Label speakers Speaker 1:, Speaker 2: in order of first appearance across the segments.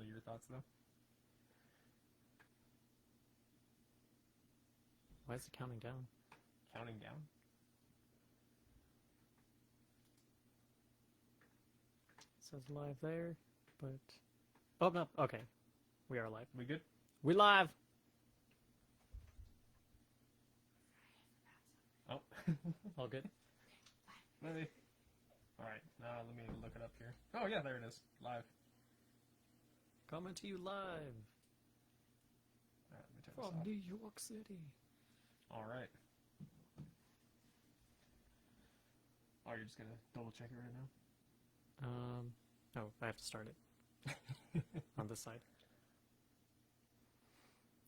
Speaker 1: on your thoughts, though?
Speaker 2: Why is it counting down?
Speaker 1: Counting down?
Speaker 2: It says live there, but... Oh, no. Okay. We are live.
Speaker 1: We good?
Speaker 2: We live!
Speaker 1: Oh.
Speaker 2: All good?
Speaker 1: Maybe. Alright, now let me look it up here. Oh, yeah, there it is. Live.
Speaker 2: Coming to you live
Speaker 1: Alright, let me turn
Speaker 2: from
Speaker 1: this
Speaker 2: New York City.
Speaker 1: off. Alright. Oh, you're just gonna double check it right now?
Speaker 2: Oh, I have to start it on this side.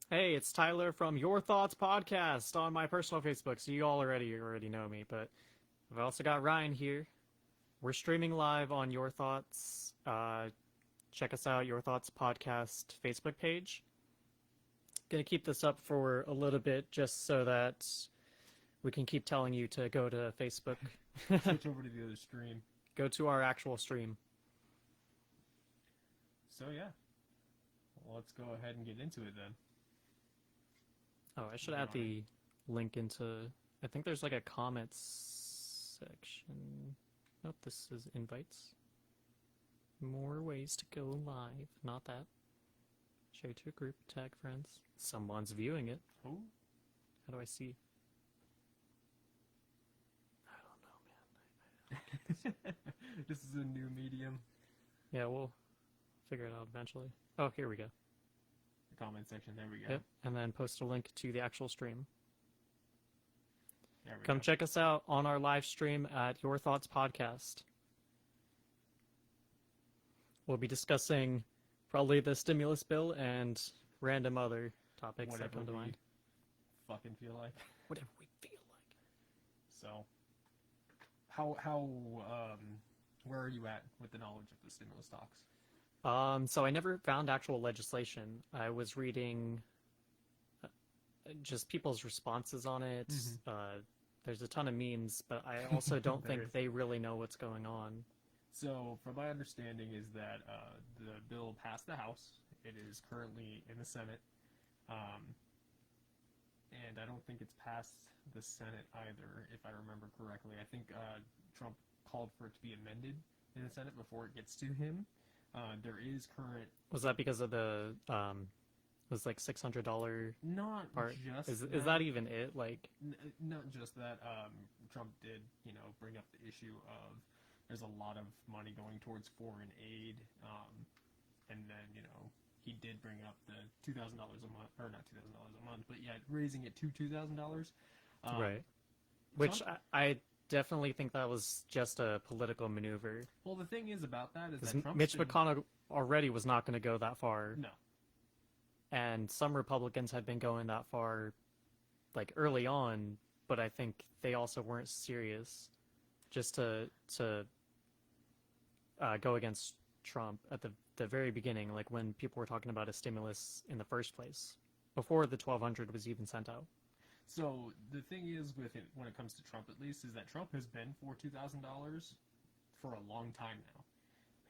Speaker 2: Hey, it's Tyler from Your Thoughts Podcast on my personal Facebook, so you all already know me, but I've also got Ryan here. We're streaming live on Your Thoughts. Check us out, Your Thoughts Podcast Facebook page. Gonna keep this up for a little bit just so that we can keep telling you to go to Facebook.
Speaker 1: Switch over to the other stream.
Speaker 2: Go to our actual stream.
Speaker 1: So, yeah. Well, let's go ahead and get into it then.
Speaker 2: Oh, I should add the link into... I think there's like a comments section. Nope, this is invites. More ways to go live. Not that. Share to a group, tag friends. Someone's viewing it.
Speaker 1: Who?
Speaker 2: How do I see? I don't know, man.
Speaker 1: This is a new medium.
Speaker 2: Yeah, we'll figure it out eventually. Oh, here we go.
Speaker 1: The comment section, there we go.
Speaker 2: Yep, and then post a link to the actual stream.
Speaker 1: There we
Speaker 2: Come
Speaker 1: go.
Speaker 2: check us out on our live stream at Your Thoughts Podcast. We'll be discussing probably the stimulus bill and random other topics that
Speaker 1: Whatever
Speaker 2: come to
Speaker 1: we
Speaker 2: mind.
Speaker 1: fucking feel like.
Speaker 2: Whatever we feel like.
Speaker 1: So, where are you at with the knowledge of the stimulus talks?
Speaker 2: So I never found actual legislation. I was reading just people's responses on it.
Speaker 1: Mm-hmm.
Speaker 2: There's a ton of memes, but I also don't
Speaker 1: There
Speaker 2: think
Speaker 1: is.
Speaker 2: they really know what's going on.
Speaker 1: So, from my understanding is that the bill passed the House. It is currently in the Senate. And I don't think it's passed the Senate either, if I remember correctly. I think Trump called for it to be amended in the Senate before it gets to him. There is current...
Speaker 2: Was that because of the was like $600
Speaker 1: Not
Speaker 2: part?
Speaker 1: just
Speaker 2: Is that even it? Like,
Speaker 1: not just that. Trump did, bring up the issue of there's a lot of money going towards foreign aid, and then he did bring up the $2,000 a month, or not $2,000 a month, but yeah, raising it to $2,000.
Speaker 2: right? Which I definitely think that was just a political maneuver.
Speaker 1: Well, the thing is about that is
Speaker 2: Because
Speaker 1: that Trump's
Speaker 2: Mitch
Speaker 1: been-
Speaker 2: McConnell already was not going to go that far.
Speaker 1: No.
Speaker 2: And some Republicans had been going that far, like, early on, but I think they also weren't serious just to go against Trump at the very beginning, like when people were talking about a stimulus in the first place, before the 1,200 was even sent out.
Speaker 1: So the thing is with it, when it comes to Trump at least, is that Trump has been for $2,000 for a long time now.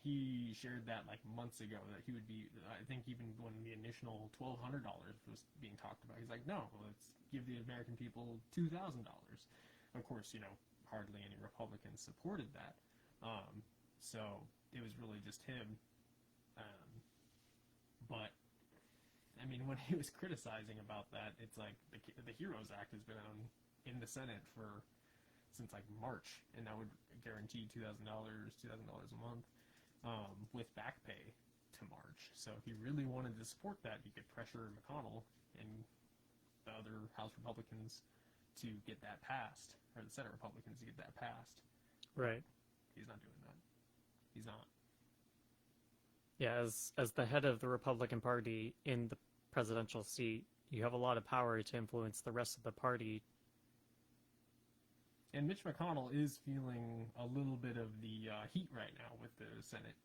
Speaker 1: He shared that like months ago that he would be, I think even when the initial $1,200 was being talked about, he's like, no, let's give the American people $2,000. Of course, hardly any Republicans supported that. So it was really just him. But I mean, when he was criticizing about that, it's like the HEROES Act has been in the Senate since like March, and that would guarantee $2,000 a month with back pay to March. So if he really wanted to support that, he could pressure McConnell and the other House Republicans to get that passed, or the Senate Republicans to get that passed.
Speaker 2: Right.
Speaker 1: He's not doing that. He's not.
Speaker 2: Yeah, as the head of the Republican Party in the presidential seat, you have a lot of power to influence the rest of the party.
Speaker 1: And Mitch McConnell is feeling a little bit of the heat right now with the Senate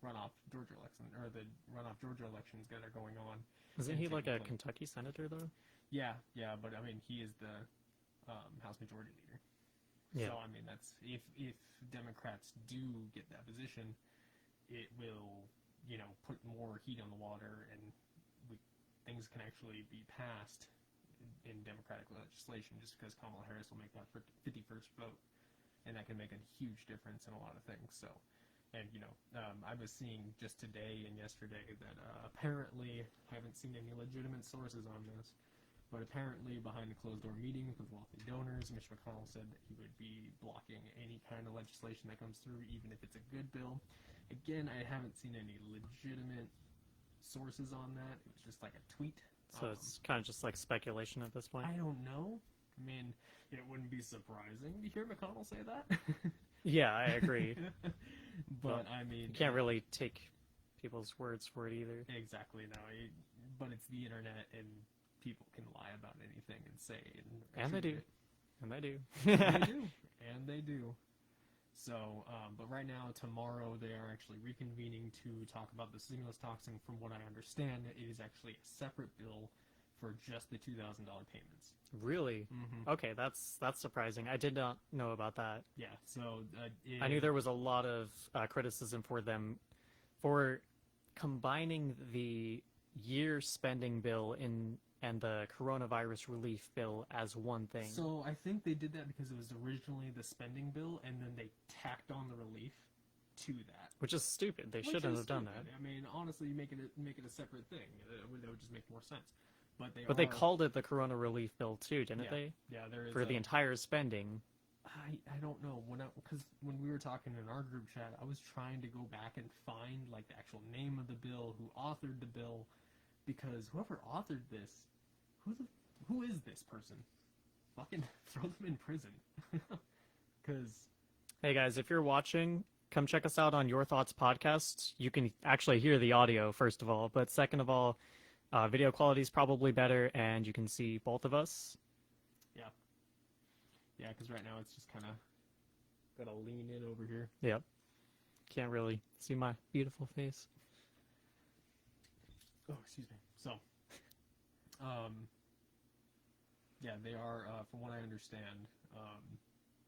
Speaker 1: runoff Georgia election, or the runoff Georgia elections that are going on.
Speaker 2: Isn't he like a
Speaker 1: Taking place.
Speaker 2: Kentucky senator, though?
Speaker 1: Yeah, but I mean, he is the House Majority Leader.
Speaker 2: Yeah.
Speaker 1: So I mean, that's if Democrats do get that position, it will put more heat on the water, and things can actually be passed in Democratic legislation just because Kamala Harris will make that 51st vote, and that can make a huge difference in a lot of things. So, and I was seeing just today and yesterday that apparently, I haven't seen any legitimate sources on this, but apparently behind the closed door meetings with wealthy donors, Mitch McConnell said that he would be blocking any kind of legislation that comes through, even if it's a good bill. Again, I haven't seen any legitimate sources on that. It was just like a tweet.
Speaker 2: So it's kind of just like speculation at this point.
Speaker 1: I don't know. I mean, it wouldn't be surprising to hear McConnell say that.
Speaker 2: Yeah, I agree.
Speaker 1: But I mean,
Speaker 2: You can't really take people's words for it either.
Speaker 1: Exactly, no. But it's the internet, and people can lie about anything and say
Speaker 2: And they do.
Speaker 1: attribute
Speaker 2: And they do.
Speaker 1: it. And they do. And they do. So, but right now, tomorrow, they are actually reconvening to talk about the stimulus talks, and from what I understand, it is actually a separate bill for just the $2,000 payments.
Speaker 2: Really?
Speaker 1: Mm-hmm.
Speaker 2: Okay, that's surprising. I did not know about that.
Speaker 1: Yeah, so...
Speaker 2: I knew there was a lot of criticism for them for combining the year spending bill and the coronavirus relief bill as one thing.
Speaker 1: So I think they did that because it was originally the spending bill, and then they tacked on the relief to that.
Speaker 2: Which is stupid. They
Speaker 1: Which
Speaker 2: shouldn't
Speaker 1: is
Speaker 2: have done
Speaker 1: stupid.
Speaker 2: that.
Speaker 1: I mean, honestly, make it a separate thing. That would just make more sense. But
Speaker 2: They called it the corona relief bill too, didn't they?
Speaker 1: Yeah, there is
Speaker 2: For the entire spending.
Speaker 1: I don't know because when we were talking in our group chat, I was trying to go back and find like the actual name of the bill, who authored the bill, because whoever authored this, who is this person? Fucking throw them in prison. Because
Speaker 2: Hey guys, if you're watching, come check us out on Your Thoughts podcast. You can actually hear the audio, first of all, but second of all, video quality is probably better, and you can see both of us.
Speaker 1: yeah, because right now it's just kind of gotta lean in over here.
Speaker 2: Yep. Can't really see my beautiful face.
Speaker 1: Oh, excuse me. So, yeah, they are, from what I understand,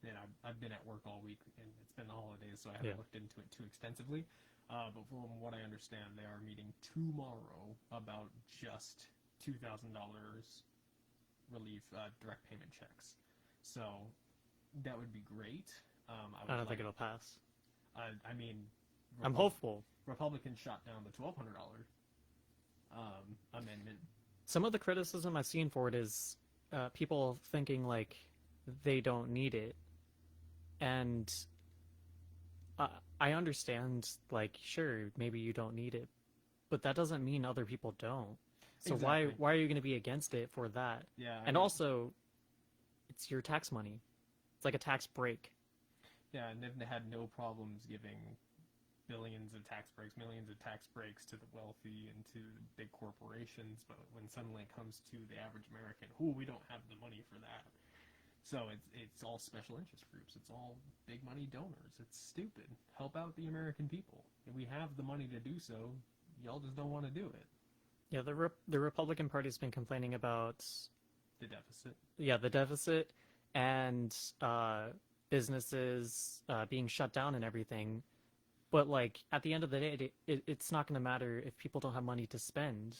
Speaker 1: and I've been at work all week, and it's been the holidays, so I haven't looked into it too extensively. But from what I understand, they are meeting tomorrow about just $2,000 relief direct payment checks. So that would be great.
Speaker 2: I don't think it'll pass.
Speaker 1: I mean,
Speaker 2: I'm hopeful.
Speaker 1: Republicans shot down the $1,200 amendment.
Speaker 2: Some of the criticism I've seen for it is people thinking like they don't need it, and I understand, like, sure, maybe you don't need it, but that doesn't mean other people don't. So
Speaker 1: Exactly.
Speaker 2: why are you going to be against it for that?
Speaker 1: Yeah,
Speaker 2: And also, it's your tax money. It's like a tax break.
Speaker 1: yeah, and they've had no problems giving billions of tax breaks, millions of tax breaks to the wealthy and to the big corporations, but when suddenly it comes to the average American, we don't have the money for that. So it's all special interest groups. It's all big money donors. It's stupid. Help out the American people. If we have the money to do so, y'all just don't want to do it.
Speaker 2: Yeah, the Republican Party's been complaining about
Speaker 1: The deficit.
Speaker 2: the deficit and businesses being shut down and everything. But like at the end of the day, it's not going to matter if people don't have money to spend.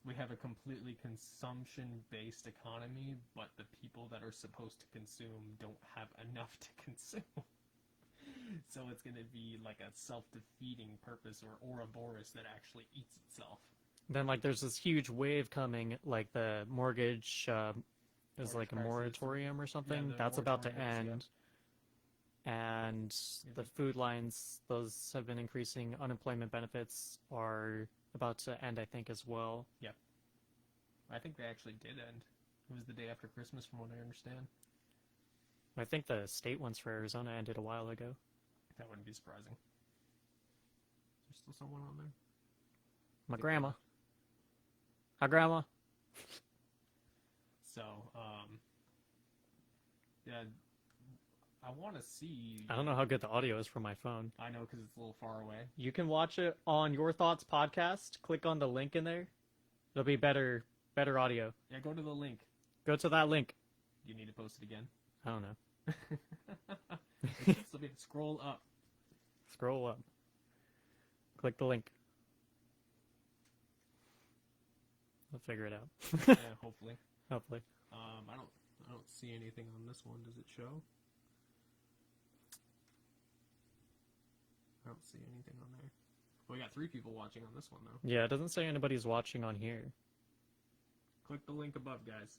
Speaker 1: We have a completely consumption-based economy, but the people that are supposed to consume don't have enough to consume. So it's going to be like a self-defeating purpose, or Ouroboros that actually eats itself.
Speaker 2: Then like there's this huge wave coming, like the mortgage is like a
Speaker 1: crisis.
Speaker 2: moratorium or something
Speaker 1: the
Speaker 2: that's about to
Speaker 1: moratoriums,
Speaker 2: end. And the food lines, those have been increasing. Unemployment benefits are about to end, I think, as well.
Speaker 1: I think they actually did end. It was the day after Christmas, from what I understand.
Speaker 2: I think the state ones for Arizona ended a while ago.
Speaker 1: That wouldn't be surprising. Is there still someone on there?
Speaker 2: My grandma. Hi, Grandma.
Speaker 1: So, yeah, I want to see.
Speaker 2: I don't know how good the audio is from my phone.
Speaker 1: I know, because it's a little far away.
Speaker 2: You can watch it on Your Thoughts podcast. Click on the link in there. It'll be better audio.
Speaker 1: Yeah, go to the link.
Speaker 2: Go to that link.
Speaker 1: Do you need to post it again?
Speaker 2: I don't know.
Speaker 1: So scroll up.
Speaker 2: Scroll up. Click the link. We'll figure it out.
Speaker 1: Yeah, hopefully.
Speaker 2: Hopefully.
Speaker 1: I don't see anything on this one. Does it show? I don't see anything on there. Well, we got 3 people watching on this one though.
Speaker 2: Yeah, it doesn't say anybody's watching on here.
Speaker 1: Click the link above, guys.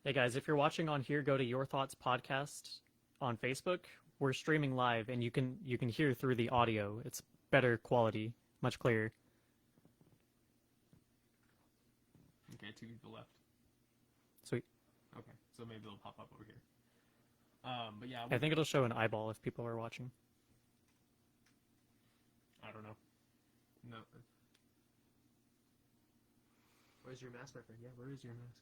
Speaker 2: Hey guys, if you're watching on here, go to Your Thoughts Podcast on Facebook. We're streaming live, and you can hear through the audio. It's better quality, much clearer.
Speaker 1: Okay, 2 people left.
Speaker 2: Sweet.
Speaker 1: Okay, so maybe it'll pop up over here. But yeah,
Speaker 2: I think it'll show an eyeball if people are watching.
Speaker 1: I don't know. No. Where's your mask, my friend? Yeah, where is your mask?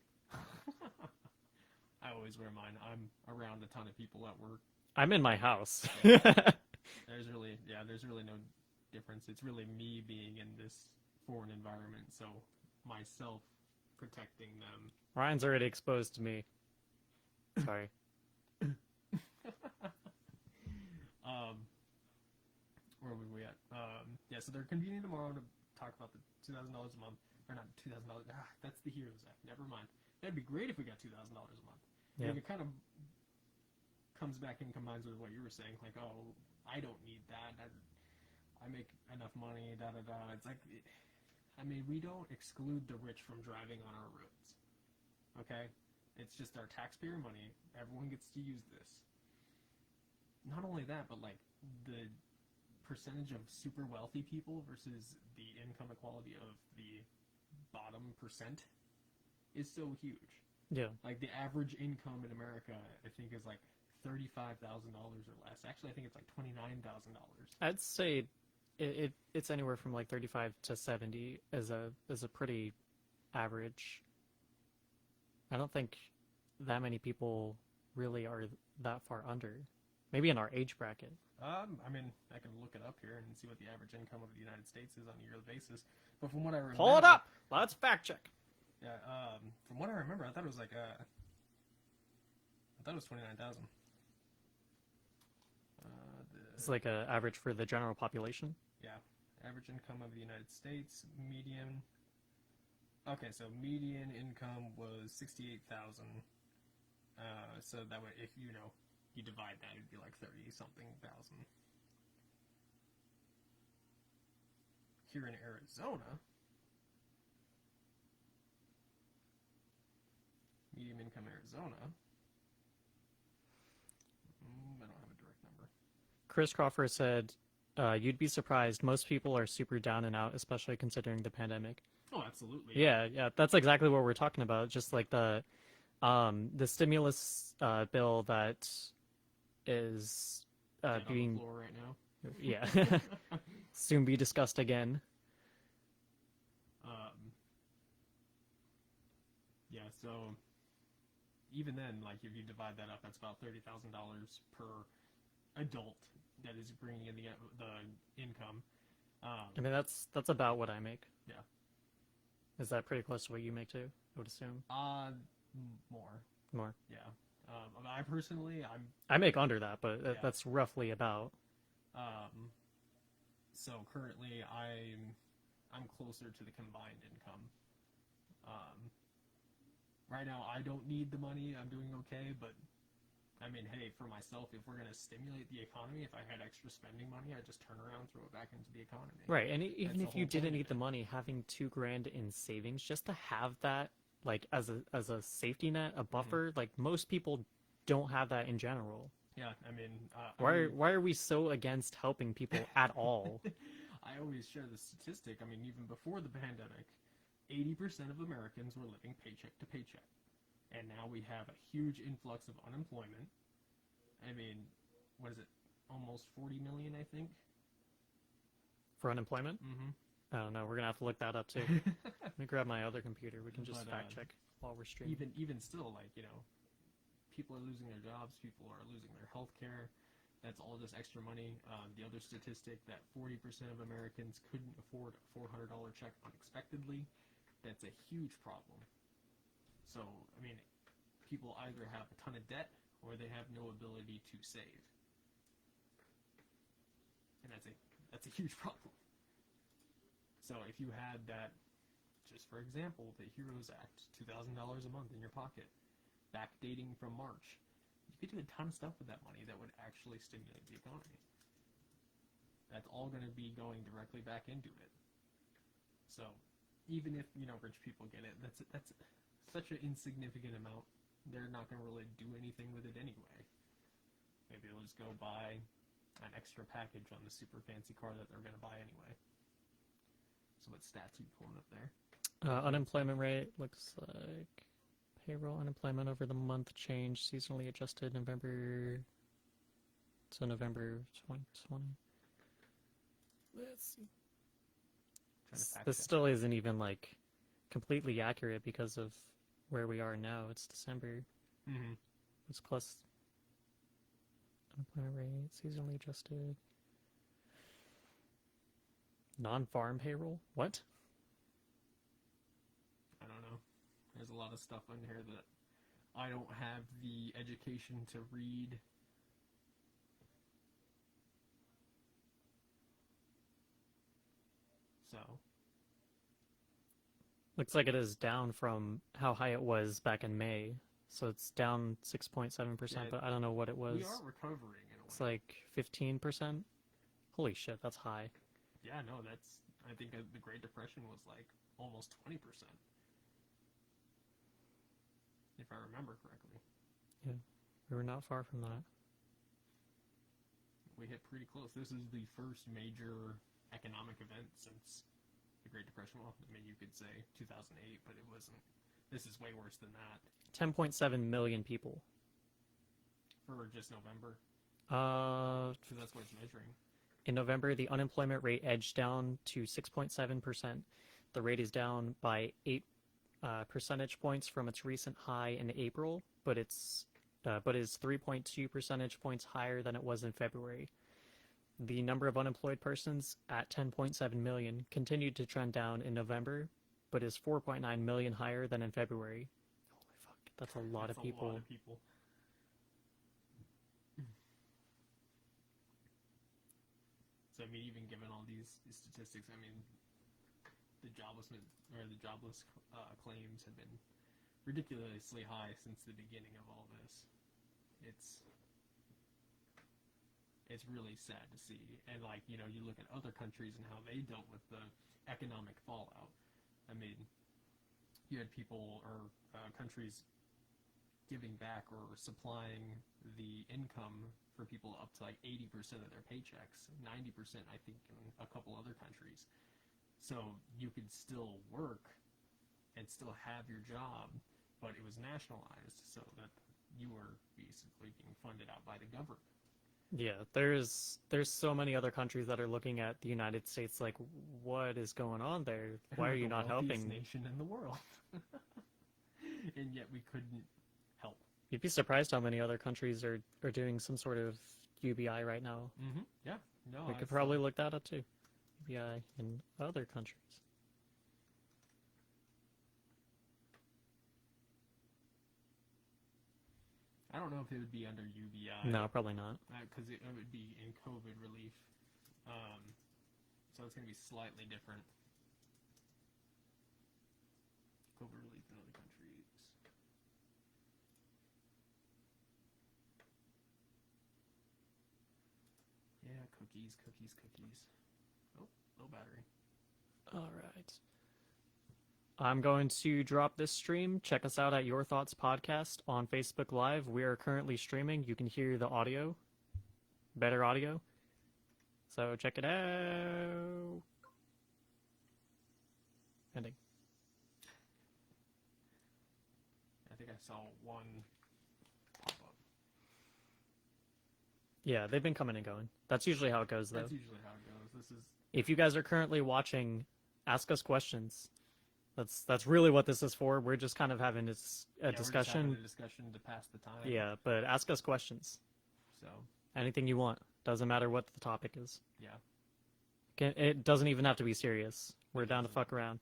Speaker 1: I always wear mine. I'm around a ton of people at work.
Speaker 2: I'm in my house.
Speaker 1: There's really no difference. It's really me being in this foreign environment, so myself protecting them.
Speaker 2: Ryan's already exposed to me. Sorry.
Speaker 1: Where were we at? Yeah, so they're convening tomorrow to talk about the $2,000 a month. Or not $2,000. That's the Heroes Act. Never mind. That'd be great if we got $2,000 a month.
Speaker 2: Yeah.
Speaker 1: And it kind of comes back and combines with what you were saying. Like, oh, I don't need that. I make enough money, da-da-da. It's like, I mean, we don't exclude the rich from driving on our roads. Okay? It's just our taxpayer money. Everyone gets to use this. Not only that, but like the percentage of super wealthy people versus the income equality of the bottom percent is so huge.
Speaker 2: Yeah.
Speaker 1: Like the average income in America, I think, is like $35,000 or less. Actually, I think it's like $29,000.
Speaker 2: I'd say it's anywhere from like 35 to 70 as a pretty average. I don't think that many people really are that far under. Maybe in our age bracket.
Speaker 1: I mean, I can look it up here and see what the average income of the United States is on a yearly basis. But from what I remember,
Speaker 2: Pull it up. Let's fact check.
Speaker 1: Yeah. From what I remember, I thought it was like I thought it was 29,000.
Speaker 2: It's like a average for the general population.
Speaker 1: Yeah, average income of the United States, median. Okay, so median income was 68,000. So that way, if you divide that, it'd be like 30-something thousand. Here in Arizona, medium income Arizona. I don't have a direct number.
Speaker 2: Chris Crawford said, "You'd be surprised. Most people are super down and out, especially considering the pandemic."
Speaker 1: Oh, absolutely.
Speaker 2: Yeah. That's exactly what we're talking about. Just like the stimulus bill that is
Speaker 1: Dead on
Speaker 2: being
Speaker 1: the floor right now.
Speaker 2: yeah soon be discussed again.
Speaker 1: Yeah, so even then, like if you divide that up, that's about $30,000 per adult that is bringing in the income.
Speaker 2: I mean, that's about what I make.
Speaker 1: Yeah.
Speaker 2: Is that pretty close to what you make too? I would assume.
Speaker 1: More.
Speaker 2: More.
Speaker 1: Yeah. I personally,
Speaker 2: I make under that, but
Speaker 1: Yeah.
Speaker 2: that's roughly about.
Speaker 1: So currently I'm closer to the combined income. Right now I don't need the money. I'm doing okay, but I mean, hey, for myself, if we're gonna stimulate the economy, if I had extra spending money, I'd just turn around and throw it back into the economy.
Speaker 2: Right, and even
Speaker 1: That's the
Speaker 2: if you
Speaker 1: whole
Speaker 2: didn't
Speaker 1: point
Speaker 2: need
Speaker 1: of
Speaker 2: the
Speaker 1: it.
Speaker 2: money, having $2,000 in savings just to have that, like as a safety net, a buffer, like most people don't have that in general.
Speaker 1: Yeah, I mean,
Speaker 2: Why are we so against helping people at all?
Speaker 1: I always share the statistic. I mean, even before the pandemic, 80% of Americans were living paycheck to paycheck. And now we have a huge influx of unemployment. I mean, what is it? Almost 40 million, I think.
Speaker 2: For unemployment?
Speaker 1: Mm-hmm.
Speaker 2: I don't know. We're gonna have to look that up too. Let me grab my other computer. We can just
Speaker 1: But,
Speaker 2: fact check while we're streaming.
Speaker 1: even still, like, people are losing their jobs, people are losing their health care. That's all just extra money. The other statistic that 40% of Americans couldn't afford a $400 check unexpectedly. That's a huge problem. So, I mean, people either have a ton of debt or they have no ability to save. And That's a huge problem. So if you had that, just for example, the Heroes Act, $2,000 a month in your pocket, backdating from March, you could do a ton of stuff with that money that would actually stimulate the economy. That's all going to be going directly back into it. So even if, rich people get it, that's such an insignificant amount. They're not going to really do anything with it anyway. Maybe they'll just go buy an extra package on the super fancy car that they're going to buy anyway. So what stats are you pulling up there?
Speaker 2: Unemployment rate looks like payroll unemployment over the month changed seasonally adjusted November to November 2020. Let's see. This still isn't even like completely accurate because of where we are now. It's December.
Speaker 1: Mm-hmm.
Speaker 2: It's close. Unemployment rate seasonally adjusted. Non-farm payroll? What?
Speaker 1: I don't know. There's a lot of stuff in here that I don't have the education to read. So.
Speaker 2: Looks like it is down from how high it was back in May. So it's down 6.7%, but I don't know what it was.
Speaker 1: We are recovering in a way.
Speaker 2: It's like 15%. Holy shit, that's high.
Speaker 1: Yeah, no, I think the Great Depression was like almost 20%. If I remember correctly.
Speaker 2: Yeah, we were not far from that.
Speaker 1: We hit pretty close. This is the first major economic event since the Great Depression. Well, I mean, you could say 2008, but it wasn't. This is way worse than that.
Speaker 2: 10.7 million people.
Speaker 1: For just November?
Speaker 2: So
Speaker 1: that's what it's measuring.
Speaker 2: In November, the unemployment rate edged down to 6.7%. The rate is down by 8 percentage points from its recent high in April, but is 3.2 percentage points higher than it was in February. The number of unemployed persons at 10.7 million continued to trend down in November, but is 4.9 million higher than in February. Holy fuck, that's a lot of people.
Speaker 1: A lot of people. So, I mean, even given all these statistics, I mean, the jobless claims have been ridiculously high since the beginning of all this. It's really sad to see. And, like, you look at other countries and how they dealt with the economic fallout. I mean, you had people or countries giving back or supplying the income for people up to like 80% of their paychecks, 90% I think in a couple other countries. So you could still work and still have your job, but it was nationalized so that you were basically being funded out by the government.
Speaker 2: Yeah, there's so many other countries that are looking at the United States like, what is going on there? Why are you not helping?
Speaker 1: The nation in the world. And yet we couldn't help.
Speaker 2: You'd be surprised how many other countries are doing some sort of UBI right now.
Speaker 1: Mm-hmm. Yeah. No,
Speaker 2: we could probably look that up too. UBI in other countries.
Speaker 1: I don't know if it would be under UBI.
Speaker 2: No, probably not.
Speaker 1: Because it would be in COVID relief. So it's going to be slightly different. COVID relief in other countries. Yeah, cookies. Oh, low battery.
Speaker 2: All right. I'm going to drop this stream. Check us out at Your Thoughts Podcast on Facebook Live. We are currently streaming. You can hear the audio. Better audio. So check it out. Ending.
Speaker 1: I think I saw one pop up.
Speaker 2: Yeah, they've been coming and going. That's usually how it goes, though.
Speaker 1: That's usually how it goes.
Speaker 2: If you guys are currently watching, ask us questions. That's really what this is for. We're just kind of having a discussion.
Speaker 1: We're just having a discussion to pass the time.
Speaker 2: Yeah, but ask us questions.
Speaker 1: So
Speaker 2: anything you want. Doesn't matter what the topic is.
Speaker 1: Yeah.
Speaker 2: It doesn't even have to be serious. We're down to fuck around.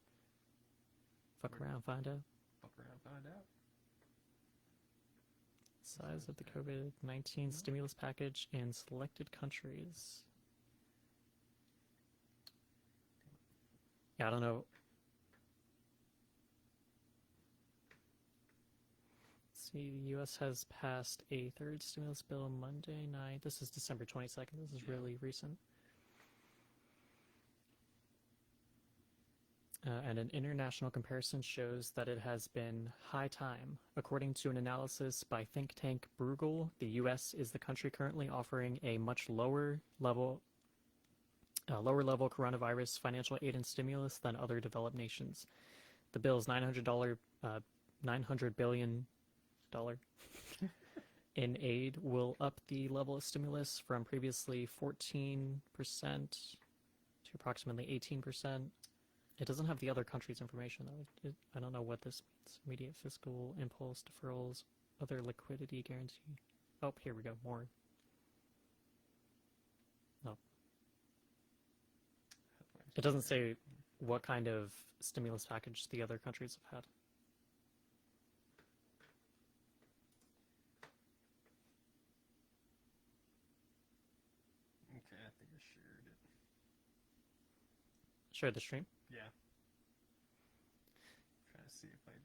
Speaker 2: Fuck around, find out.
Speaker 1: Fuck around, find out.
Speaker 2: Size of the COVID-19 stimulus package in selected countries. Yeah, I don't know. Let's see, the U.S. has passed a third stimulus bill Monday night. This is December 22nd. This is
Speaker 1: Yeah.
Speaker 2: really recent. And an international comparison shows that it has been high time. According to an analysis by think tank Bruegel, the U.S. is the country currently offering a much lower level coronavirus financial aid and stimulus than other developed nations. The bill's $900 billion in aid will up the level of stimulus from previously 14% to approximately 18%. It doesn't have the other countries' information, though. I don't know what this means. Immediate fiscal impulse, deferrals, other liquidity guarantee. Oh, here we go. More. No. It doesn't say what kind of stimulus package the other countries have had.
Speaker 1: Okay, I think I shared it.
Speaker 2: Share the stream.
Speaker 1: Yeah. Trying to see if I did.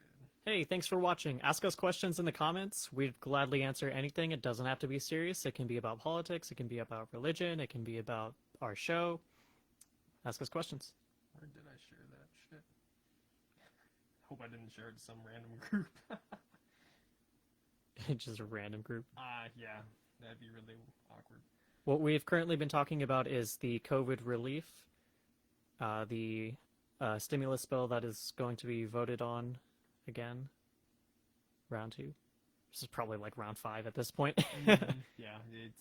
Speaker 2: Hey, thanks for watching. Ask us questions in the comments. We'd gladly answer anything. It doesn't have to be serious. It can be about politics. It can be about religion. It can be about our show. Ask us questions.
Speaker 1: Where did I share that shit? Hope I didn't share it to some random group.
Speaker 2: Just a random group.
Speaker 1: Yeah. That'd be really awkward.
Speaker 2: What we've currently been talking about is the COVID relief, the stimulus bill that is going to be voted on again. Round 2. This is probably like round 5 at this point.
Speaker 1: Yeah, it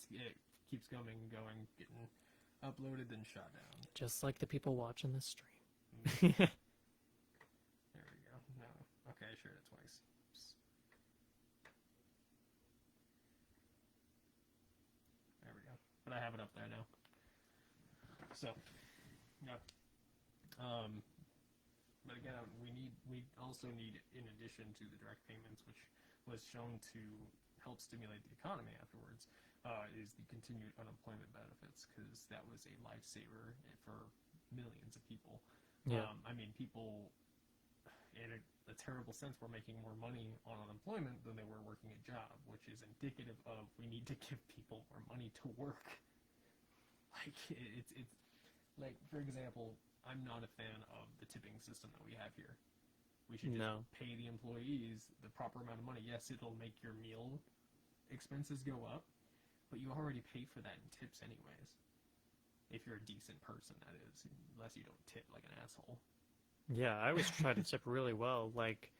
Speaker 1: keeps going and going, getting uploaded and shot down.
Speaker 2: Just like the people watching this stream.
Speaker 1: There we go. No. Okay, I shared it twice. There we go. But I have it up there now. So, yeah. But again, we also need, in addition to the direct payments, which was shown to help stimulate the economy afterwards, is the continued unemployment benefits, because that was a lifesaver for millions of people.
Speaker 2: Yeah.
Speaker 1: I mean, people, in a terrible sense, were making more money on unemployment than they were working a job, which is indicative of we need to give people more money to work. Like, it's like, for example, I'm not a fan of the tipping system that we have here. We should just pay the employees the proper amount of money. Yes, it'll make your meal expenses go up, but you already pay for that in tips anyways. If you're a decent person, that is, unless you don't tip like an asshole.
Speaker 2: Yeah, I always try to tip really well. Like,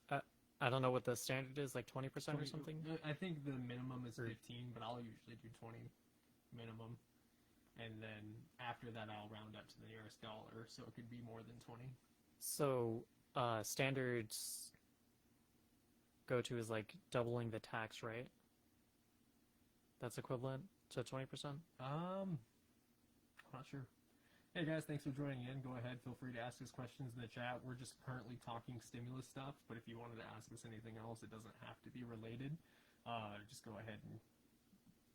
Speaker 2: I don't know what the standard is, like 20% or something?
Speaker 1: I think the minimum is 15, but I'll usually do 20 minimum. And then after that, I'll round up to the nearest dollar, so it could be more than 20.
Speaker 2: So, standards go to is like doubling the tax, right? That's equivalent to 20%?
Speaker 1: I'm not sure. Hey guys, thanks for joining in. Go ahead, feel free to ask us questions in the chat. We're just currently talking stimulus stuff, but if you wanted to ask us anything else, it doesn't have to be related. Just go ahead and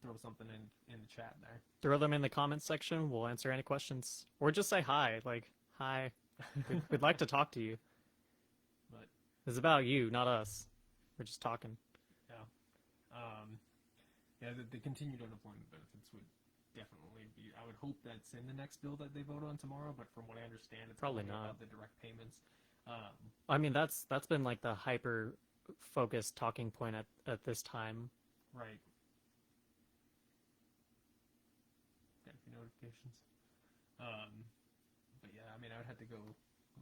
Speaker 1: throw something in the chat there.
Speaker 2: Throw them in the comments section. We'll answer any questions. Or just say hi. Like, hi. We'd like to talk to you.
Speaker 1: But
Speaker 2: it's about you, not us. We're just talking.
Speaker 1: Yeah. The continued unemployment benefits would definitely be. I would hope that's in the next bill that they vote on tomorrow. But from what I understand, it's
Speaker 2: probably
Speaker 1: not
Speaker 2: not
Speaker 1: about the direct payments.
Speaker 2: I mean, that's been like the hyper focused talking point at this time.
Speaker 1: Right. Got a few notifications. But yeah, I mean, I would have to go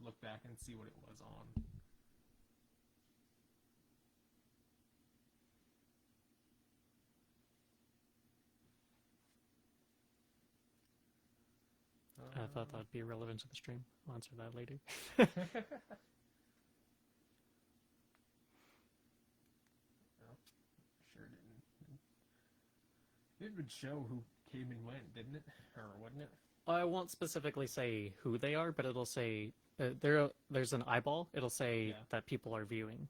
Speaker 1: look back and see what it was on.
Speaker 2: I thought that'd be relevant to the stream. I'll answer that later.
Speaker 1: No, sure didn't. It would show who came and went, didn't it? Or wasn't it?
Speaker 2: I won't specifically say who they are, but it'll say there's an eyeball. It'll say that people are viewing,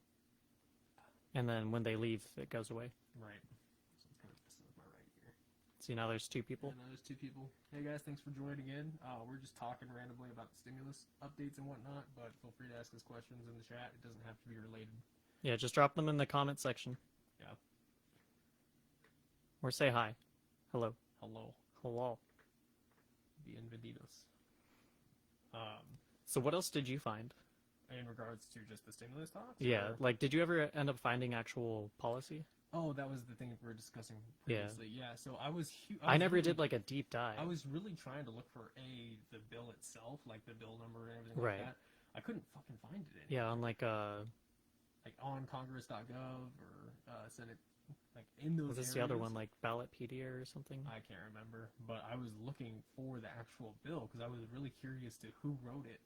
Speaker 2: and then when they leave, it goes away.
Speaker 1: Right. So it's kind of, this is my right here.
Speaker 2: See, now there's two people.
Speaker 1: And there's two people. Hey guys, thanks for joining in. We're just talking randomly about the stimulus updates and whatnot, but feel free to ask us questions in the chat. It doesn't have to be related.
Speaker 2: Yeah, just drop them in the comment section.
Speaker 1: Yeah.
Speaker 2: Or say hi. Hello.
Speaker 1: Hello.
Speaker 2: Hello.
Speaker 1: Bienvenidos.
Speaker 2: So what else did you find?
Speaker 1: In regards to just the stimulus talks?
Speaker 2: Yeah,
Speaker 1: or-
Speaker 2: like, did you ever end up finding actual policy?
Speaker 1: Oh, that was the thing we were discussing previously. Yeah. So I was.
Speaker 2: I never did like a deep dive.
Speaker 1: I was really trying to look for the bill itself, like the bill number and everything
Speaker 2: Right.
Speaker 1: like that. I couldn't fucking find it.
Speaker 2: Yeah, on like
Speaker 1: Like on Congress.gov or Senate, like in those.
Speaker 2: was this the other
Speaker 1: areas.
Speaker 2: one, like Ballotpedia or something?
Speaker 1: I can't remember, but I was looking for the actual bill because I was really curious to who wrote it.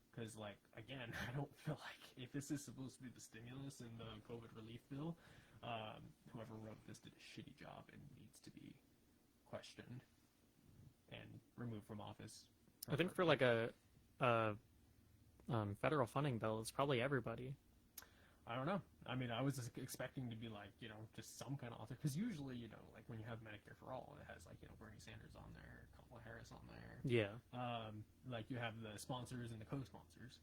Speaker 1: Because, like, again, I don't feel like if this is supposed to be the stimulus and the COVID relief bill, whoever wrote this did a shitty job and needs to be questioned and removed from office.
Speaker 2: I think for like a federal funding bill, it's probably everybody.
Speaker 1: I don't know. I mean, I was just expecting to be like, you know, just some kind of author. Because usually, you know, like when you have Medicare for All, it has like, you know, Bernie Sanders on there, Kamala Harris on there.
Speaker 2: Yeah.
Speaker 1: Like you have the sponsors and the co-sponsors.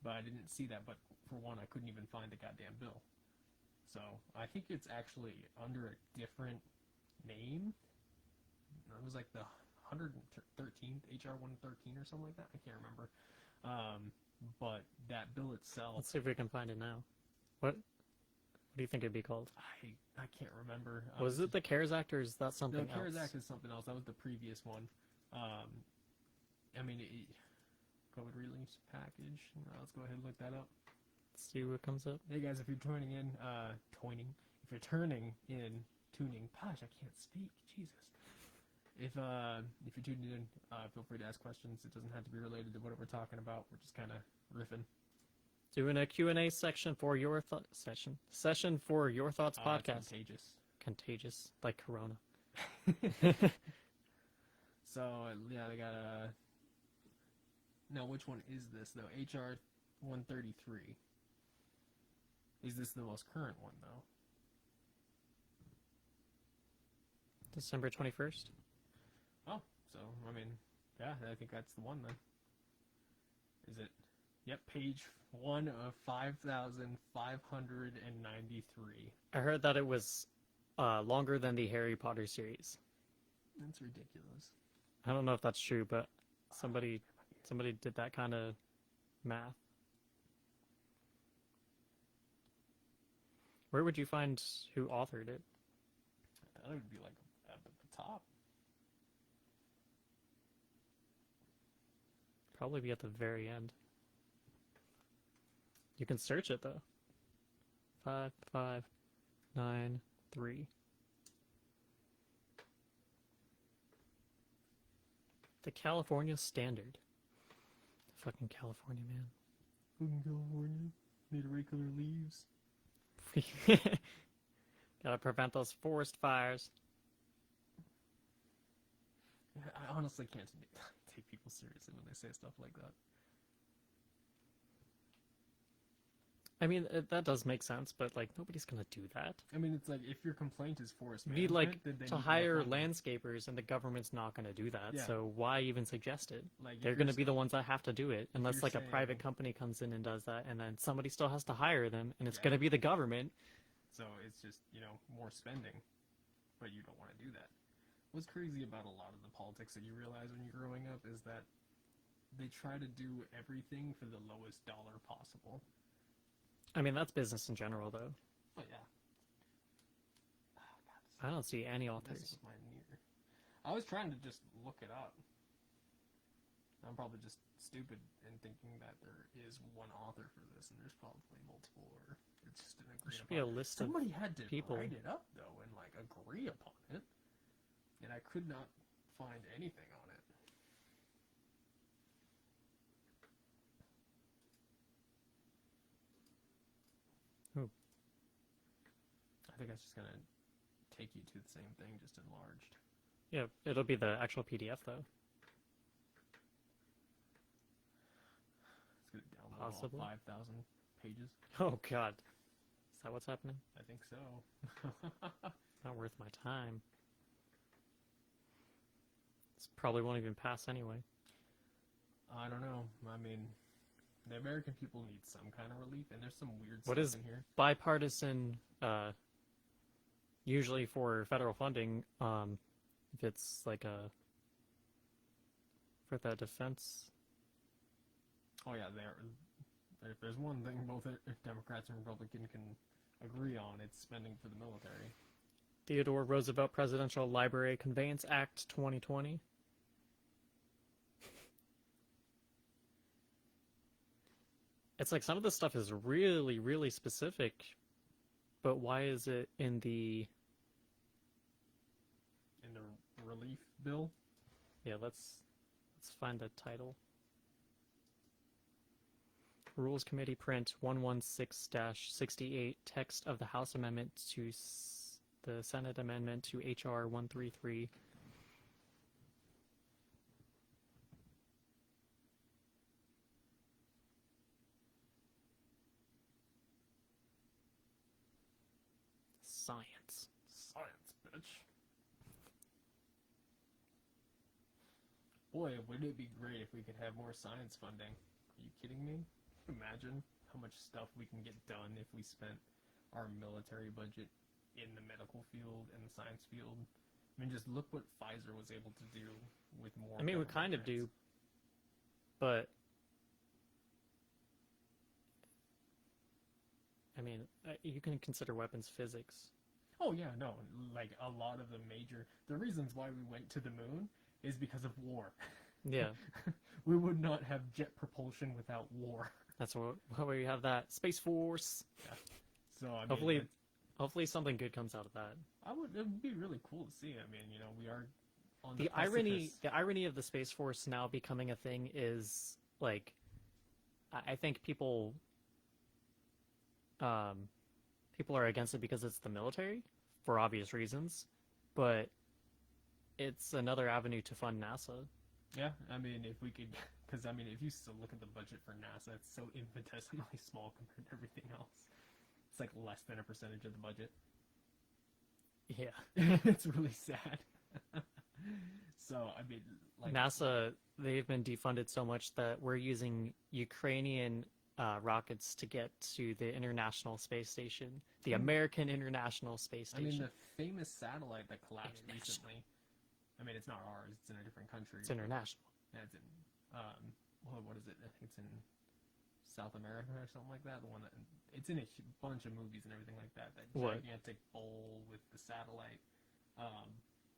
Speaker 1: But I didn't see that. But for one, I couldn't even find the goddamn bill. So I think it's actually under a different name. It was like the 113th, HR 113 or something like that. I can't remember. But that bill itself.
Speaker 2: Let's see if we can find it now. What do you think it'd be called?
Speaker 1: I can't remember.
Speaker 2: Was it the CARES Act or is that something
Speaker 1: The CARES
Speaker 2: else?
Speaker 1: Act is something else. That was the previous one. I mean, COVID relief package. Let's go ahead and look that up.
Speaker 2: Let's see what comes up.
Speaker 1: Hey guys, if you're joining in, if you're tuning, gosh, I can't speak. Jesus. If you're tuning in, feel free to ask questions. It doesn't have to be related to what we're talking about. We're just kind of riffing.
Speaker 2: Doing a Q&A section for your session for Your Thoughts podcast.
Speaker 1: Contagious.
Speaker 2: Contagious, like Corona.
Speaker 1: So yeah, they got a. Now, which one is this though? HR 133. Is this the most current one though?
Speaker 2: December 21st.
Speaker 1: Oh, so I mean, yeah, I think that's the one then. Is it? Yep, page 1 of 5,593.
Speaker 2: I heard that it was longer than the Harry Potter series.
Speaker 1: That's ridiculous.
Speaker 2: I don't know if that's true, but somebody did that kind of math. Where would you find who authored it?
Speaker 1: I thought it would be like up at the top.
Speaker 2: Probably be at the very end. You can search it though. 5593. The California Standard. Fucking California, man.
Speaker 1: Fucking California. Need regular leaves.
Speaker 2: Gotta prevent those forest fires.
Speaker 1: I honestly can't take people seriously when they say stuff like that.
Speaker 2: I mean, that does make sense, but like nobody's gonna do that.
Speaker 1: I mean, it's like if your complaint is forest
Speaker 2: You need
Speaker 1: management,
Speaker 2: like
Speaker 1: then they
Speaker 2: to
Speaker 1: need more
Speaker 2: hire
Speaker 1: funding.
Speaker 2: landscapers, and the government's not gonna do that.
Speaker 1: Yeah.
Speaker 2: So why even suggest it?
Speaker 1: Like, if
Speaker 2: They're
Speaker 1: you're
Speaker 2: gonna be the ones that have to do it, unless
Speaker 1: you're
Speaker 2: like a
Speaker 1: saying-
Speaker 2: private company comes in and does that, and then somebody still has to hire them, and it's
Speaker 1: Yeah.
Speaker 2: gonna be the government.
Speaker 1: So it's just, you know, more spending, but you don't want to do that. What's crazy about a lot of the politics that you realize when you're growing up is that they try to do everything for the lowest dollar possible.
Speaker 2: I mean, that's business in general, though.
Speaker 1: Oh yeah. Oh, God,
Speaker 2: I don't see any
Speaker 1: this
Speaker 2: authors.
Speaker 1: is my mirror. I was trying to just look it up. I'm probably just stupid in thinking that there is one author for this, and there's probably multiple, or it's just an
Speaker 2: There
Speaker 1: agreed
Speaker 2: should be a
Speaker 1: upon.
Speaker 2: list of
Speaker 1: Somebody had to
Speaker 2: people.
Speaker 1: write it up though, and like agree upon it, and I could not find anything on it.
Speaker 2: Who?
Speaker 1: I think that's just gonna take you to the same thing, just enlarged.
Speaker 2: Yeah, it'll be the actual PDF though.
Speaker 1: It's gonna download all
Speaker 2: Possibly.
Speaker 1: 5,000 pages.
Speaker 2: Oh God, is that what's happening?
Speaker 1: I think so.
Speaker 2: Not worth my time. This probably won't even pass anyway.
Speaker 1: I don't know. I mean, the American people need some kind of relief, and there's some weird
Speaker 2: What
Speaker 1: stuff
Speaker 2: is
Speaker 1: in here.
Speaker 2: bipartisan? Usually for federal funding, if it's like a for the defense.
Speaker 1: Oh yeah, if there's one thing both Democrats and Republicans can agree on, it's spending for the military.
Speaker 2: Theodore Roosevelt Presidential Library Conveyance Act 2020. It's like some of this stuff is really, really specific, but why is it in the...
Speaker 1: In the relief bill?
Speaker 2: Yeah, let's find the title. Rules Committee Print 116-68, text of the House Amendment to the Senate Amendment to H.R. 133. Science.
Speaker 1: Science, bitch. Boy, wouldn't it be great if we could have more science funding? Are you kidding me? Imagine how much stuff we can get done if we spent our military budget in the medical field and the science field. I mean, just look what Pfizer was able to do with more.
Speaker 2: I mean, we
Speaker 1: government
Speaker 2: kind of
Speaker 1: grants.
Speaker 2: do, but I mean, you can consider weapons physics.
Speaker 1: Oh yeah, no, like a lot of the reasons why we went to the moon is because of war.
Speaker 2: Yeah,
Speaker 1: We would not have jet propulsion without war.
Speaker 2: that's why we have that Space Force.
Speaker 1: So I mean,
Speaker 2: Hopefully, hopefully something good comes out of that.
Speaker 1: it would be really cool to see. I mean, we are on
Speaker 2: The irony,
Speaker 1: precipice.
Speaker 2: the irony of the Space Force now becoming a thing is like, I think people are against it because it's the military for obvious reasons, but it's another avenue to fund NASA.
Speaker 1: Yeah, I mean, if we could, because I mean, if you still look at the budget for NASA, it's so infinitesimally small compared to everything else. It's like less than a percentage of the budget.
Speaker 2: Yeah.
Speaker 1: It's really sad. So I mean, like
Speaker 2: NASA, they've been defunded so much that we're using Ukrainian rockets to get to the International Space Station, the American International Space
Speaker 1: I mean,
Speaker 2: Station.
Speaker 1: the famous satellite that collapsed
Speaker 2: International.
Speaker 1: recently. I mean, it's not ours; it's in a different country.
Speaker 2: It's international.
Speaker 1: Yeah, it's in what is it? I think it's in South America or something like that. The one that it's in a bunch of movies and everything like that. That
Speaker 2: What?
Speaker 1: gigantic bowl with the satellite.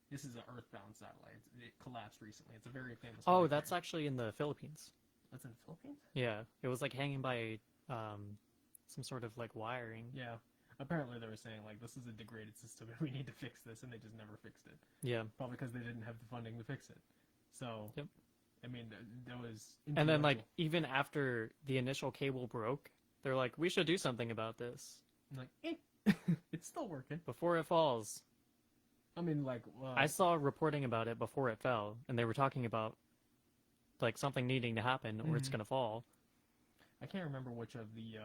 Speaker 1: This is an Earthbound satellite. It collapsed recently. It's a very famous.
Speaker 2: Oh,
Speaker 1: movie.
Speaker 2: that's actually in the Philippines.
Speaker 1: That's in the Philippines.
Speaker 2: Yeah, it was like hanging by some sort of like wiring.
Speaker 1: Yeah. Apparently, they were saying like this is a degraded system and we need to fix this, and they just never fixed it.
Speaker 2: Yeah,
Speaker 1: Probably because they didn't have the funding to fix it. So,
Speaker 2: Yep.
Speaker 1: I mean, there was.
Speaker 2: and then like
Speaker 1: intellectual-
Speaker 2: even after the initial cable broke, they're like, we should do something about this
Speaker 1: I'm like, it's still working.
Speaker 2: before it falls.
Speaker 1: I mean, like,
Speaker 2: I saw reporting about it before it fell, and they were talking about like something needing to happen or it's
Speaker 1: Mhm.
Speaker 2: gonna fall.
Speaker 1: I can't remember which of the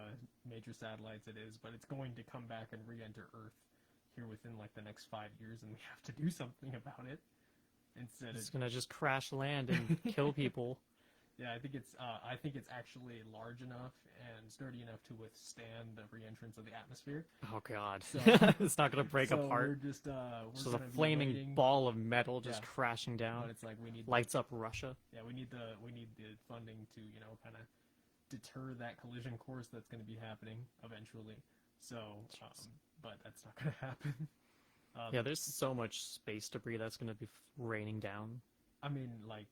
Speaker 1: major satellites it is, but it's going to come back and re-enter Earth here within like the next 5 years, and we have to do something about it. Instead,
Speaker 2: It's gonna just crash land and kill people.
Speaker 1: yeah, I think it's actually large enough and sturdy enough to withstand the re-entrance of the atmosphere.
Speaker 2: Oh god,
Speaker 1: So-
Speaker 2: it's not gonna break
Speaker 1: so
Speaker 2: apart.
Speaker 1: We're just
Speaker 2: It's just
Speaker 1: gonna
Speaker 2: a
Speaker 1: be
Speaker 2: flaming
Speaker 1: waiting,
Speaker 2: ball of metal just
Speaker 1: Yeah.
Speaker 2: crashing down.
Speaker 1: But it's like we need
Speaker 2: Lights up Russia.
Speaker 1: Yeah, we need the funding to kind of deter that collision course that's going to be happening eventually. So,
Speaker 2: Jeez.
Speaker 1: but that's not going to happen.
Speaker 2: Yeah, there's so much space debris that's gonna be raining down.
Speaker 1: I mean, like,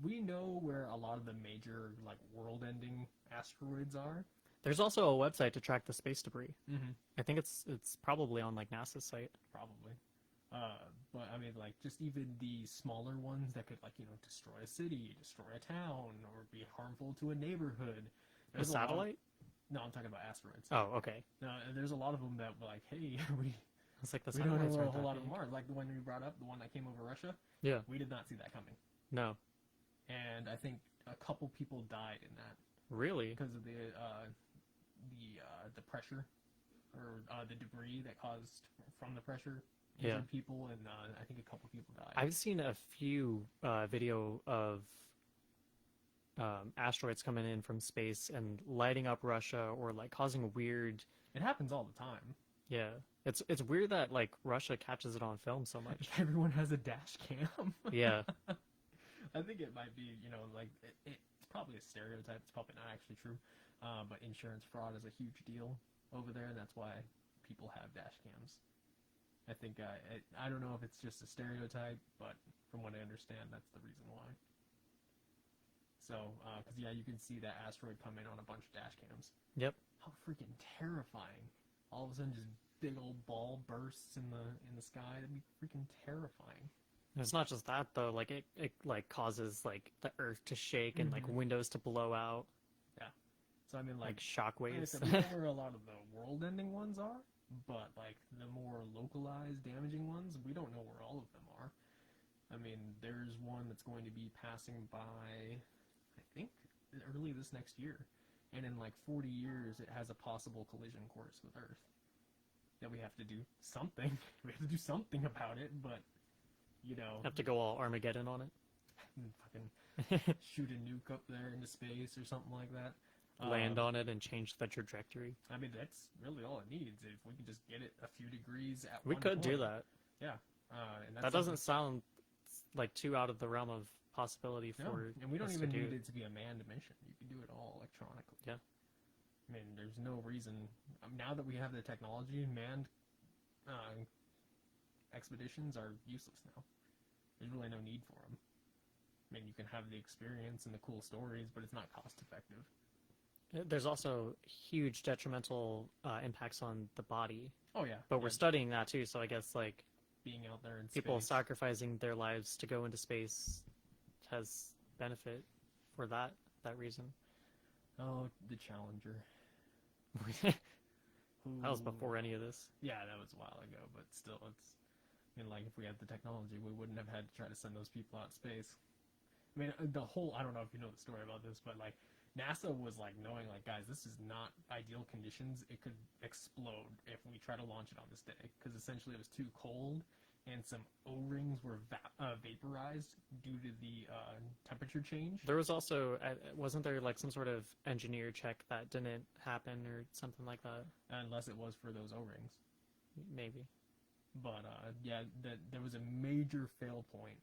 Speaker 1: we know where a lot of the major like world-ending asteroids are.
Speaker 2: There's also a website to track the space debris.
Speaker 1: Mm-hmm.
Speaker 2: I think it's probably on like NASA's site.
Speaker 1: Probably. But I mean, like, just even the smaller ones that could, like, destroy a city, destroy a town, or be harmful to a neighborhood.
Speaker 2: A
Speaker 1: There's lot of-
Speaker 2: satellite?
Speaker 1: No, I'm talking about asteroids.
Speaker 2: Oh, okay.
Speaker 1: No, there's a lot of them that were like, hey,
Speaker 2: It's like the
Speaker 1: we don't
Speaker 2: satellites
Speaker 1: know a
Speaker 2: aren't
Speaker 1: whole
Speaker 2: that
Speaker 1: lot of
Speaker 2: big.
Speaker 1: them are. Like the one we brought up, the one that came over Russia.
Speaker 2: Yeah.
Speaker 1: We did not see that coming.
Speaker 2: No.
Speaker 1: And I think a couple people died in that
Speaker 2: Really?
Speaker 1: because of the pressure or the debris that caused from the pressure
Speaker 2: Yeah.
Speaker 1: injured people, and I think a couple people died.
Speaker 2: I've seen a few video of asteroids coming in from space and lighting up Russia or like causing weird.
Speaker 1: It happens all the time.
Speaker 2: Yeah, it's weird that like Russia catches it on film so much.
Speaker 1: Everyone has a dash cam.
Speaker 2: Yeah,
Speaker 1: I think it might be, like it's probably a stereotype. It's probably not actually true. But insurance fraud is a huge deal over there, and that's why people have dash cams. I think I don't know if it's just a stereotype, but from what I understand, that's the reason why. So, because yeah, you can see that asteroid come in on a bunch of dash cams.
Speaker 2: yep.
Speaker 1: How freaking terrifying! All of a sudden, just big old ball bursts in the sky. That'd be freaking terrifying.
Speaker 2: It's not just that though. Like it like causes like the Earth to shake and like
Speaker 1: Mhm.
Speaker 2: windows to blow out,
Speaker 1: So I mean,
Speaker 2: like
Speaker 1: like I
Speaker 2: shockwaves.
Speaker 1: said, we know where a lot of the world-ending ones are, but like the more localized, damaging ones, we don't know where all of them are. I mean, there's one that's going to be passing by, I think, early this next year, and in like 40 years, it has a possible collision course with Earth. That we have to do something. We have to do something about it, but
Speaker 2: Have to go all Armageddon on it.
Speaker 1: fucking shoot a nuke up there into space or something like that.
Speaker 2: Land on it and change the trajectory.
Speaker 1: I mean, that's really all it needs. If we can just get it a few degrees at
Speaker 2: We
Speaker 1: one
Speaker 2: could do
Speaker 1: point.
Speaker 2: that.
Speaker 1: Yeah. And
Speaker 2: That
Speaker 1: that's
Speaker 2: doesn't sound like too out of the realm of possibility
Speaker 1: no,
Speaker 2: for
Speaker 1: and we don't
Speaker 2: us
Speaker 1: even
Speaker 2: to do
Speaker 1: need
Speaker 2: it.
Speaker 1: it to be a manned mission. You can do it all electronically.
Speaker 2: Yeah.
Speaker 1: I mean, there's no reason now that we have the technology. Manned expeditions are useless now. There's really no need for them. I mean, you can have the experience and the cool stories, but it's not cost effective.
Speaker 2: There's also huge detrimental impacts on the body,
Speaker 1: Oh yeah,
Speaker 2: but
Speaker 1: yeah,
Speaker 2: we're studying that too. So I guess like
Speaker 1: being out there in
Speaker 2: people
Speaker 1: space.
Speaker 2: sacrificing their lives to go into space has benefit for that reason.
Speaker 1: Oh, the Challenger.
Speaker 2: That was before any of this.
Speaker 1: Yeah, that was a while ago, but still, it's. I mean, like, if we had the technology, we wouldn't have had to try to send those people out to space. I mean, the whole. I don't know if you know the story about this, but, like, NASA was, like, knowing, like, guys, this is not ideal conditions. It could explode if we try to launch it on this day. Because essentially it was too cold, and some O-rings were vaporized due to the temperature change.
Speaker 2: There was also wasn't there like some sort of engineer check that didn't happen or something like that?
Speaker 1: Unless it was for those O-rings.
Speaker 2: Maybe.
Speaker 1: But yeah, there was a major fail point.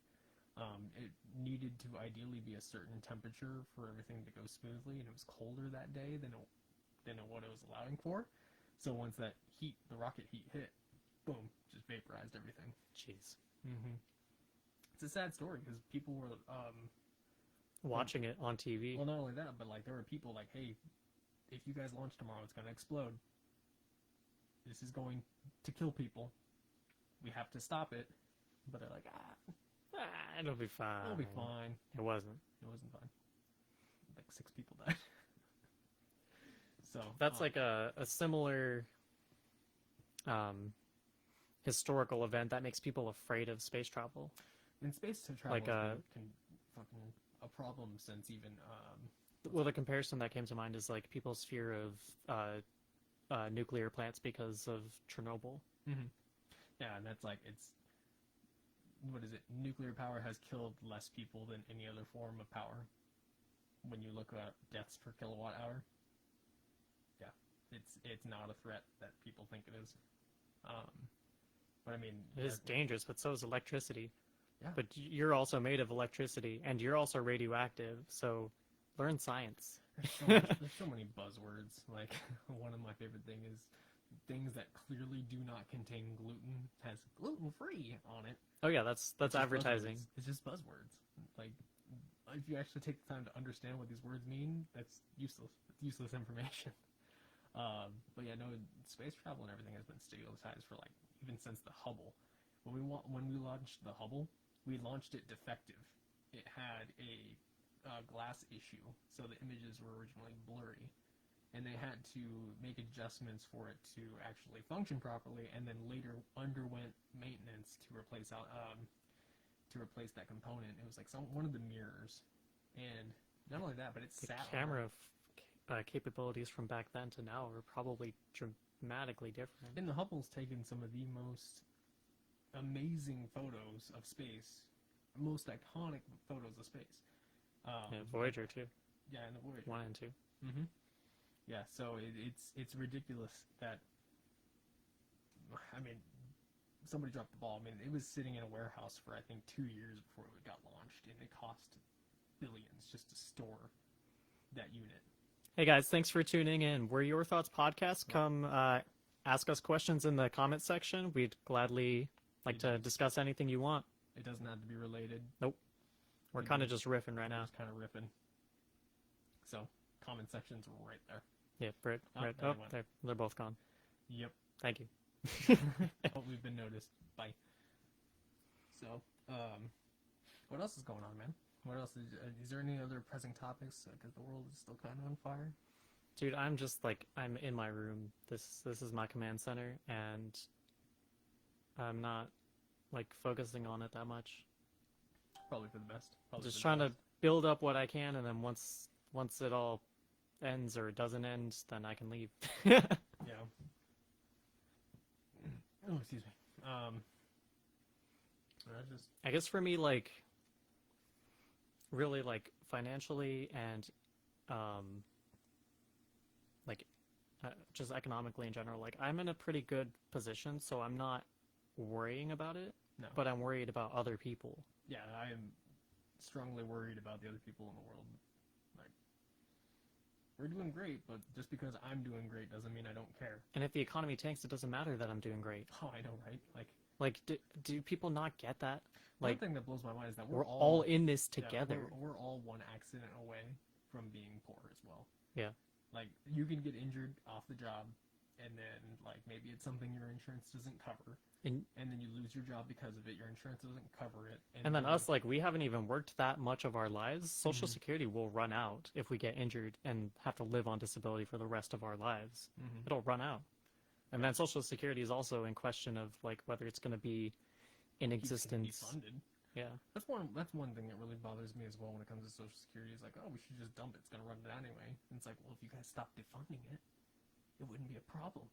Speaker 1: It needed to ideally be a certain temperature for everything to go smoothly, and it was colder that day than what it was allowing for. So once that heat, the rocket heat hit, boom, just vaporized everything.
Speaker 2: Jeez.
Speaker 1: Mm-hmm. It's a sad story because people were
Speaker 2: Watching it on TV.
Speaker 1: well, not only that, but like there were people like, hey, if you guys launch tomorrow, it's gonna explode. This is going to kill people. We have to stop it. But they're like,
Speaker 2: It'll be fine.
Speaker 1: it'll be fine.
Speaker 2: It wasn't.
Speaker 1: It wasn't fine. Like 6 people died. So
Speaker 2: That's like a similar historical event that makes people afraid of space travel.
Speaker 1: in space to travel
Speaker 2: like,
Speaker 1: can fucking a problem since even
Speaker 2: Well, the comparison that came to mind is like people's fear of nuclear plants because of Chernobyl.
Speaker 1: yeah, and that's like it's what is it? Nuclear power has killed less people than any other form of power. When you look at deaths per kilowatt hour, yeah, it's not a threat that people think it is. But I mean,
Speaker 2: It is dangerous, but so is electricity.
Speaker 1: Yeah.
Speaker 2: But you're also made of electricity, and you're also radioactive. So learn science.
Speaker 1: there's so many buzzwords. Like one of my favorite thing is things that clearly do not contain gluten has gluten-free on it.
Speaker 2: Oh yeah, that's
Speaker 1: It's just
Speaker 2: advertising.
Speaker 1: buzzwords. It's just buzzwords. Like if you actually take the time to understand what these words mean, that's useless. It's useless information. But yeah, no, space travel and everything has been stigmatized for like even since the Hubble. When we launched the Hubble, we launched it defective. It had a glass issue, so the images were originally blurry, and they had to make adjustments for it to actually function properly, and then later underwent maintenance to replace that component. It was like one of the mirrors, and not only that, but it
Speaker 2: The
Speaker 1: sat
Speaker 2: camera capabilities from back then to now are probably dramatically different.
Speaker 1: And the Hubble's taken some of the most amazing photos of space, most iconic photos of space.
Speaker 2: Yeah, Voyager too.
Speaker 1: Yeah, and the Voyager.
Speaker 2: 1 and 2.
Speaker 1: Mm-hmm. Yeah, so it's ridiculous that, I mean, somebody dropped the ball. I mean, it was sitting in a warehouse for I think 2 years before it got launched, and it cost billions just to store that unit.
Speaker 2: Hey guys, thanks for tuning in. We're Your Thoughts Podcast. Come ask us questions in the comment section. We'd gladly like to discuss anything you want.
Speaker 1: It doesn't have to be related.
Speaker 2: We're kind of just riffing right now.
Speaker 1: Just kind of ripping. So, comment section's right there.
Speaker 2: Yeah, right.
Speaker 1: Oh,
Speaker 2: Right.
Speaker 1: there
Speaker 2: Oh,
Speaker 1: they went.
Speaker 2: they're both gone.
Speaker 1: Yep.
Speaker 2: Thank you.
Speaker 1: Oh, we've been noticed. Bye. So, what else is going on, man? What else is there any other pressing topics? Because the world is still kind of on fire.
Speaker 2: Dude, I'm just like I'm in my room. This is my command center, and I'm not like focusing on it that much.
Speaker 1: Probably for the best. Probably
Speaker 2: Just
Speaker 1: for the
Speaker 2: trying to
Speaker 1: best.
Speaker 2: build up what I can, and then once it all ends or doesn't end, then I can leave.
Speaker 1: Yeah. Oh, excuse me. I just
Speaker 2: I guess for me, like, really, like, financially and, like, just economically in general, like, I'm in a pretty good position, so I'm not worrying about it,
Speaker 1: no.
Speaker 2: but I'm worried about other people.
Speaker 1: Yeah, I am strongly worried about the other people in the world. Like, we're doing great, but just because I'm doing great doesn't mean I don't care.
Speaker 2: And if the economy tanks, it doesn't matter that I'm doing great.
Speaker 1: Oh, I know, right?
Speaker 2: Like, do people not get that?
Speaker 1: One
Speaker 2: Like,
Speaker 1: thing that blows my mind is that
Speaker 2: we're all in this
Speaker 1: yeah,
Speaker 2: together.
Speaker 1: we're all one accident away from being poor as well.
Speaker 2: Yeah.
Speaker 1: Like, you can get injured off the job, and then, like, maybe it's something your insurance doesn't cover,
Speaker 2: And-
Speaker 1: and then you lose your job because of it. Your insurance doesn't cover it.
Speaker 2: And then us, like, we haven't even worked that much of our lives. Social
Speaker 1: Mhm.
Speaker 2: Security will run out if we get injured and have to live on disability for the rest of our lives.
Speaker 1: Mhm.
Speaker 2: It'll run out. And then Social Security is also in question of, like, whether it's going to be in
Speaker 1: Keeps getting
Speaker 2: existence.
Speaker 1: defunded.
Speaker 2: Yeah.
Speaker 1: That's one thing that really bothers me as well when it comes to Social Security. Is like, oh, we should just dump it. It's gonna run it anyway. And it's like, well, if you guys stop defunding it, it wouldn't be a problem.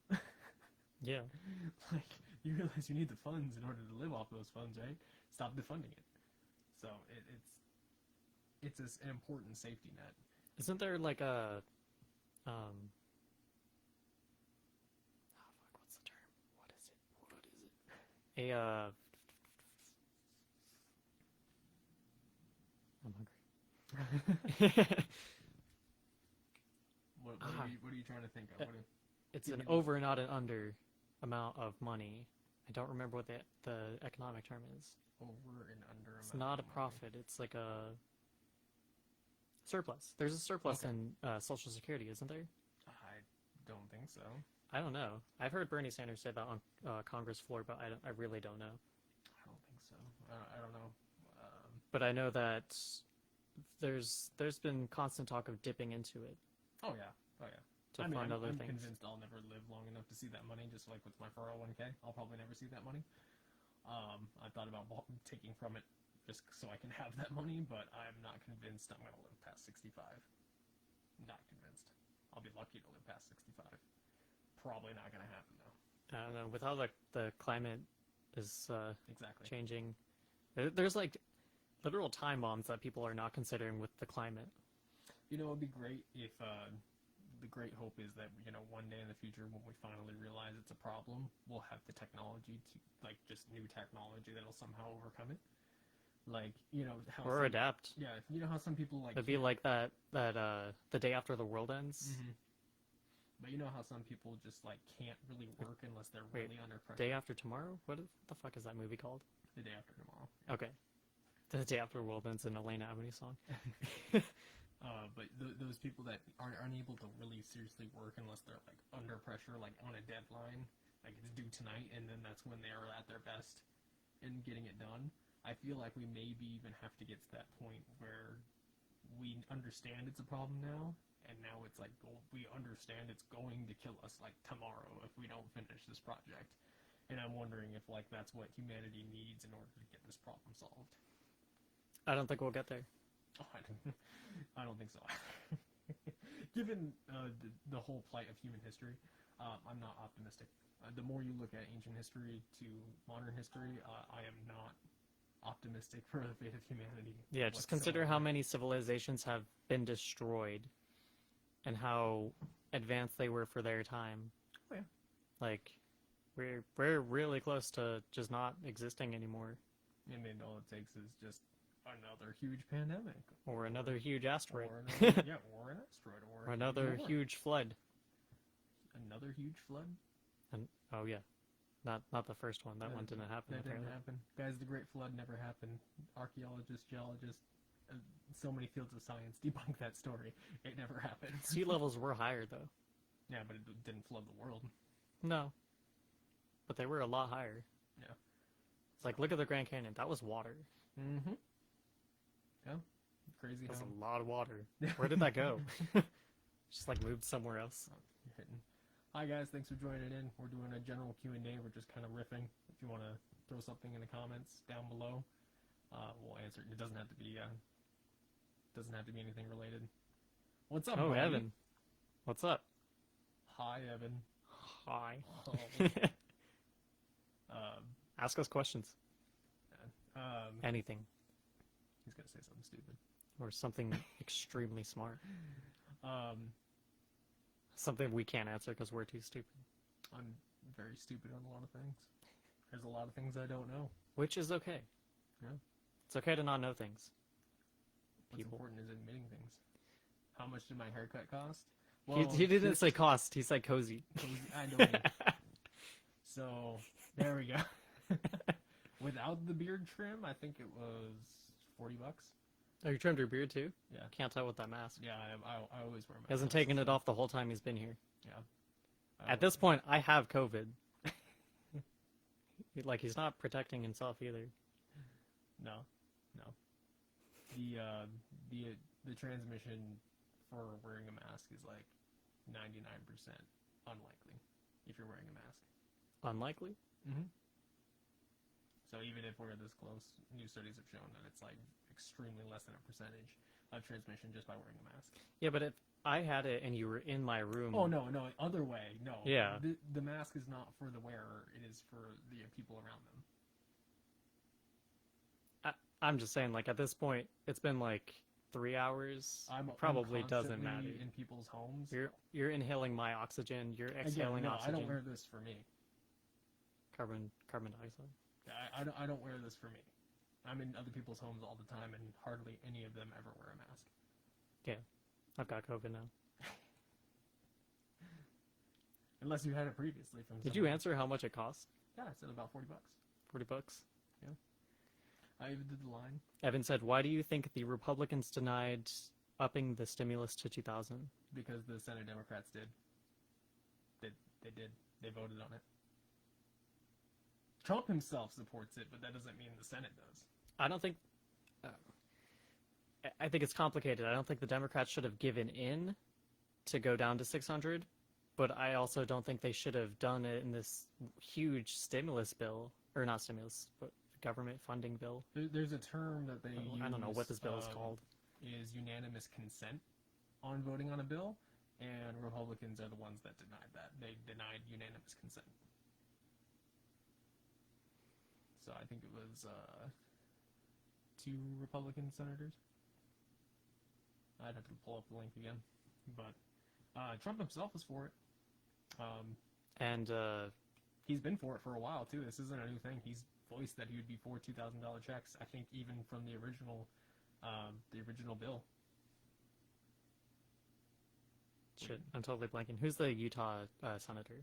Speaker 2: Yeah.
Speaker 1: Like, you realize you need the funds in order to live off those funds, right? Stop defunding it. So it's an important safety net.
Speaker 2: Isn't there, like, a... what's the term? What is it? I'm hungry.
Speaker 1: What are you trying to think of?
Speaker 2: It's
Speaker 1: Give
Speaker 2: an
Speaker 1: me the-
Speaker 2: over, not an under amount of money. I don't remember what the economic term is.
Speaker 1: Over and under.
Speaker 2: It's
Speaker 1: amount
Speaker 2: not a
Speaker 1: of money.
Speaker 2: profit. It's like a surplus. There's a surplus
Speaker 1: Okay.
Speaker 2: in Social Security, isn't there?
Speaker 1: I don't think so.
Speaker 2: I don't know. I've heard Bernie Sanders say that on Congress floor, but I really don't know.
Speaker 1: I don't think so. I don't know.
Speaker 2: But I know that there's been constant talk of dipping into it
Speaker 1: Oh yeah.
Speaker 2: to fund other
Speaker 1: I'm
Speaker 2: things.
Speaker 1: convinced I'll never live long enough to see that money. Just like with my 401k, I'll probably never see that money. I thought about taking from it just so I can have that money, but I'm not convinced I'm gonna live past 65. Not convinced. I'll be lucky to live past 65. Probably not gonna happen though.
Speaker 2: I don't know. With how the climate is
Speaker 1: Exactly.
Speaker 2: changing, there's like literal time bombs that people are not considering with the climate.
Speaker 1: You know, it'd be great if the great hope is that, you know, one day in the future when we finally realize it's a problem, we'll have the technology to, like, just new technology that'll somehow overcome it. Like, you know, how
Speaker 2: Or
Speaker 1: some-
Speaker 2: adapt.
Speaker 1: Yeah, you know how some people like
Speaker 2: It'd be like that the day after the world ends.
Speaker 1: Mhm. But you know how some people just like can't really work unless they're
Speaker 2: Wait,
Speaker 1: really under pressure.
Speaker 2: Day after tomorrow? What the fuck is that movie called?
Speaker 1: The day after tomorrow.
Speaker 2: Okay. The day after the world ends, an Elena Avenue song.
Speaker 1: But those people that aren't unable to really seriously work unless they're like under pressure, like on a deadline, like it's due tonight, and then that's when they are at their best in getting it done. I feel like we maybe even have to get to that point where we understand it's a problem now, and now it's like we understand it's going to kill us like tomorrow if we don't finish this project. And I'm wondering if like that's what humanity needs in order to get this problem solved.
Speaker 2: I don't think we'll get there.
Speaker 1: Oh, I don't think so. Given the whole plight of human history, I'm not optimistic. The more you look at ancient history to modern history, I am not optimistic for the fate of humanity.
Speaker 2: Yeah, just consider how many civilizations have been destroyed and how advanced they were for their time.
Speaker 1: Oh, yeah.
Speaker 2: Like, we're really close to just not existing anymore.
Speaker 1: And then all it takes is just another huge pandemic.
Speaker 2: Or another huge asteroid.
Speaker 1: Or another, yeah, or an asteroid.
Speaker 2: Or another
Speaker 1: war.
Speaker 2: huge flood.
Speaker 1: Another huge flood?
Speaker 2: And oh yeah. Not the first one. That one didn't happen.
Speaker 1: That didn't
Speaker 2: apparently.
Speaker 1: happen. Guys, the Great Flood never happened. Archaeologists, geologists, so many fields of science debunk that story. It never happened.
Speaker 2: Sea levels were higher though.
Speaker 1: Yeah, but it didn't flood the world.
Speaker 2: No. But they were a lot higher.
Speaker 1: Yeah.
Speaker 2: It's like, look at the Grand Canyon. That was water.
Speaker 1: Mm-hmm. Yeah. Crazy
Speaker 2: That's
Speaker 1: how...
Speaker 2: a lot of water. Where did that go? Just like moved somewhere else.
Speaker 1: Oh, you're hitting. Hi guys, thanks for joining in. We're doing a general Q&A. We're just kind of riffing. If you want to throw something in the comments down below, we'll answer it. It doesn't have to be anything related. What's up,
Speaker 2: Oh,
Speaker 1: buddy?
Speaker 2: Evan. What's up?
Speaker 1: Hi, Evan.
Speaker 2: Hi.
Speaker 1: Oh.
Speaker 2: Ask us questions. Anything.
Speaker 1: He's gonna say something stupid.
Speaker 2: Or something extremely smart.
Speaker 1: Um,
Speaker 2: Something we can't answer because we're too stupid.
Speaker 1: I'm very stupid on a lot of things. There's a lot of things I don't know.
Speaker 2: Which is okay.
Speaker 1: Yeah.
Speaker 2: It's okay to not know things.
Speaker 1: What's
Speaker 2: People.
Speaker 1: important is admitting things. How much did my haircut cost?
Speaker 2: He didn't say cost. He said cozy.
Speaker 1: I know. So there we go. Without the beard trim, I think it was $40.
Speaker 2: Oh, you trimmed your beard too?
Speaker 1: Yeah.
Speaker 2: Can't tell with that mask.
Speaker 1: Yeah, I always wear my.
Speaker 2: He hasn't
Speaker 1: mask.
Speaker 2: taken it off the whole time he's been here.
Speaker 1: Yeah.
Speaker 2: At this point, I have COVID. Like, he's not protecting himself either.
Speaker 1: No. The transmission for wearing a mask is like 99% unlikely if you're wearing a mask.
Speaker 2: Unlikely?
Speaker 1: Mm-hmm. So even if we're this close, new studies have shown that it's like extremely less than a percentage of transmission just by wearing a mask.
Speaker 2: Yeah, but if I had it and you were in my room...
Speaker 1: Oh, no, other way, no.
Speaker 2: Yeah.
Speaker 1: The mask is not for the wearer, it is for the people around them.
Speaker 2: I'm just saying, like, at this point, it's been like 3 hours.
Speaker 1: I'm
Speaker 2: Probably doesn't matter.
Speaker 1: constantly in people's homes.
Speaker 2: You're inhaling my oxygen. You're exhaling
Speaker 1: no,
Speaker 2: oxygen.
Speaker 1: I don't wear this for me.
Speaker 2: Carbon dioxide.
Speaker 1: I don't wear this for me. I'm in other people's homes all the time, and hardly any of them ever wear a mask.
Speaker 2: Yeah, I've got COVID now.
Speaker 1: Unless you had it previously from.
Speaker 2: Did you answer how much it cost?
Speaker 1: Yeah, I said about $40.
Speaker 2: $40.
Speaker 1: I even did the line.
Speaker 2: Evan said, "Why do you think the Republicans denied upping the stimulus to 2,000?"
Speaker 1: Because the Senate Democrats did. They did. They voted on it. Trump himself supports it, but that doesn't mean the Senate does.
Speaker 2: I don't think. I think it's complicated. I don't think the Democrats should have given in to go down to 600, but I also don't think they should have done it in this huge stimulus bill, or not stimulus, but government funding bill.
Speaker 1: There's a term that they use.
Speaker 2: I don't know what this bill is called.
Speaker 1: Is unanimous consent on voting on a bill, and Republicans are the ones that denied that. They denied unanimous consent. So I think it was 2 Republican senators. I'd have to pull up the link again, but Trump himself was for it.
Speaker 2: And
Speaker 1: He's been for it for a while too. This isn't a new thing. He's voiced that he would be for $2,000 checks. I think even from the original bill.
Speaker 2: shit, I'm totally blanking. Who's the Utah senator?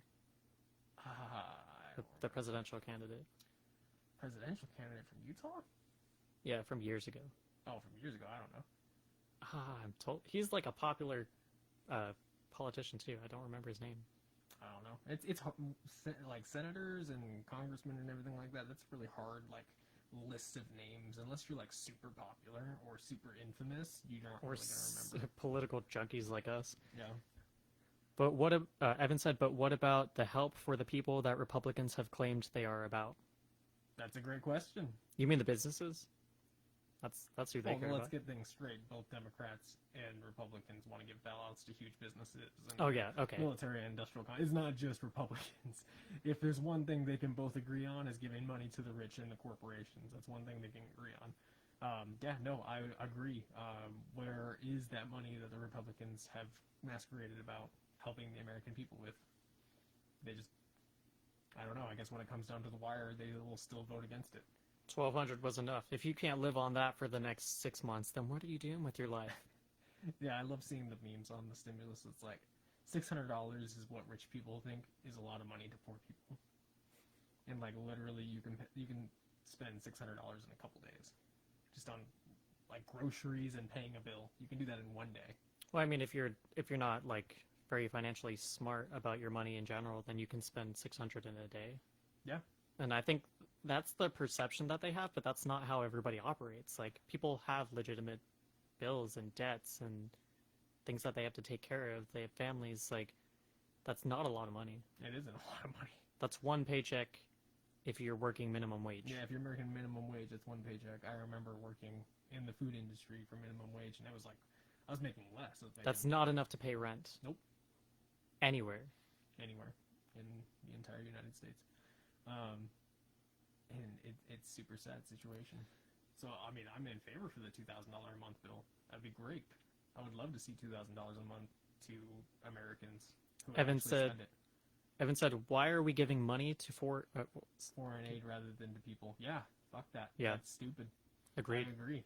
Speaker 2: The presidential candidate?
Speaker 1: Presidential candidate from Utah?
Speaker 2: Yeah, from years ago.
Speaker 1: Oh, from years ago. I don't know.
Speaker 2: I'm told he's like a popular politician too. I don't remember his name.
Speaker 1: I don't know. It's like senators and congressmen and everything like that. That's really hard. Like lists of names, unless you're like super popular or super infamous, you're not
Speaker 2: Or
Speaker 1: really gonna remember.
Speaker 2: political junkies like us.
Speaker 1: Yeah.
Speaker 2: But what Evan said? But what about the help for the people that Republicans have claimed they are about?
Speaker 1: That's a great question.
Speaker 2: You mean the businesses? That's who they care
Speaker 1: Let's
Speaker 2: about.
Speaker 1: get things straight. Both Democrats and Republicans want to give bailouts to huge businesses. And
Speaker 2: Oh yeah, okay.
Speaker 1: military and industrial. It's not just Republicans. If there's one thing they can both agree on is giving money to the rich and the corporations. That's one thing they can agree on. I agree. Where is that money that the Republicans have masqueraded about helping the American people with? They just, I don't know. I guess when it comes down to the wire, they will still vote against it.
Speaker 2: 1,200 was enough. If you can't live on that for the next 6 months, then what are you doing with your life?
Speaker 1: Yeah, I love seeing the memes on the stimulus. It's like $600 is what rich people think is a lot of money to poor people, and like literally you can spend $600 in a couple days, just on like groceries and paying a bill. You can do that in one day.
Speaker 2: Well, I mean, if you're not like very financially smart about your money in general, then you can spend 600 in a day.
Speaker 1: Yeah.
Speaker 2: And I think that's the perception that they have, but that's not how everybody operates. Like, people have legitimate bills and debts and things that they have to take care of. They have families. Like, that's not a lot of money.
Speaker 1: It isn't a lot of money.
Speaker 2: That's one paycheck if you're working minimum wage.
Speaker 1: Yeah, if you're making minimum wage, it's one paycheck. I remember working in the food industry for minimum wage, and it was like, I was making less.
Speaker 2: That's not enough to pay rent.
Speaker 1: Nope.
Speaker 2: Anywhere
Speaker 1: in the entire United States. And it's super sad situation. So, I mean, I'm in favor for the $2,000 a month bill. That'd be great. I would love to see $2,000 a month to Americans who
Speaker 2: Evan
Speaker 1: actually
Speaker 2: said-
Speaker 1: spend it.
Speaker 2: Evan said, "Why are we giving money to
Speaker 1: Foreign aid rather than to people. Yeah, fuck that.
Speaker 2: Yeah.
Speaker 1: That's stupid.
Speaker 2: Agreed.
Speaker 1: I agree.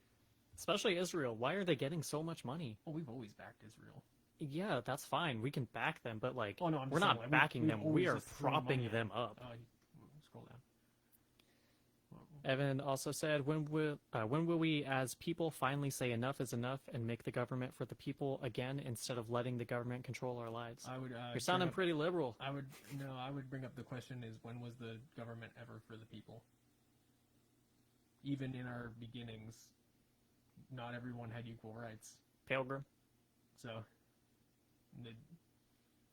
Speaker 2: Especially Israel. Why are they getting so much money?
Speaker 1: Well, we've always backed Israel.
Speaker 2: Yeah, that's fine. We can back them, but like,
Speaker 1: Oh, no, I'm
Speaker 2: we're
Speaker 1: just
Speaker 2: not
Speaker 1: saying, like,
Speaker 2: backing
Speaker 1: we've
Speaker 2: them.
Speaker 1: always
Speaker 2: We are
Speaker 1: just thrown
Speaker 2: propping
Speaker 1: money at
Speaker 2: them up."
Speaker 1: Scroll down.
Speaker 2: Evan also said, when will we as people finally say enough is enough and make the government for the people again instead of letting the government control our lives?
Speaker 1: I would.
Speaker 2: You're sounding pretty liberal.
Speaker 1: I would bring up the question is, when was the government ever for the people? Even in our beginnings, not everyone had equal rights.
Speaker 2: Pilgrim.
Speaker 1: So,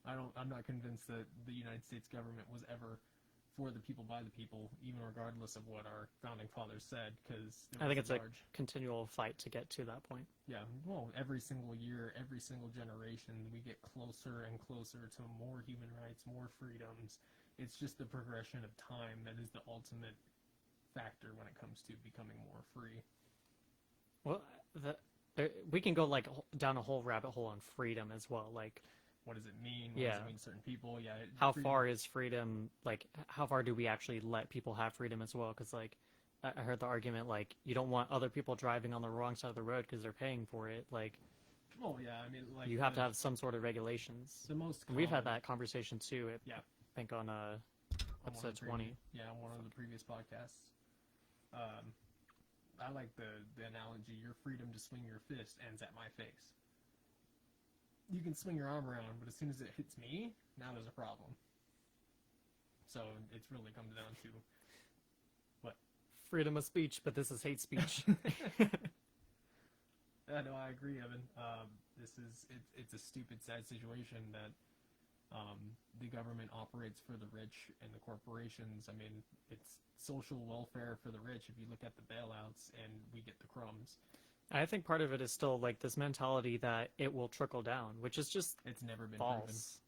Speaker 1: I'm not convinced that the United States government was ever for the people by the people, even regardless of what our founding fathers said, because
Speaker 2: I think it's a continual fight to get to that point.
Speaker 1: Yeah, well, every single year, every single generation, we get closer and closer to more human rights, more freedoms. It's just the progression of time that is the ultimate factor when it comes to becoming more free.
Speaker 2: Well, we can go like down a whole rabbit hole on freedom as well. Like,
Speaker 1: what does it mean? What
Speaker 2: Yeah.
Speaker 1: does it mean to certain people? Yeah.
Speaker 2: how far is freedom? Like, how far do we actually let people have freedom as well? Because like, I heard the argument like you don't want other people driving on the wrong side of the road because they're paying for it. Like,
Speaker 1: Well, yeah, I mean, like
Speaker 2: you have to have some sort of regulations.
Speaker 1: the most.
Speaker 2: We've had
Speaker 1: common-
Speaker 2: that conversation too. I
Speaker 1: Yeah.
Speaker 2: think on
Speaker 1: on one of
Speaker 2: episode
Speaker 1: the
Speaker 2: 20.
Speaker 1: previous- Yeah, on one of the previous podcasts. I like the analogy: your freedom to swing your fist ends at my face. You can swing your arm around, but as soon as it hits me, now there's a problem. So it's really comes down to
Speaker 2: Freedom of speech, but this is hate speech.
Speaker 1: no, I agree, Evan. It's a stupid, sad situation that the government operates for the rich and the corporations. I mean, it's social welfare for the rich. If you look at the bailouts, and we get the crumbs.
Speaker 2: I think part of it is still like this mentality that it will trickle down, which is just
Speaker 1: It's never been proven.
Speaker 2: false.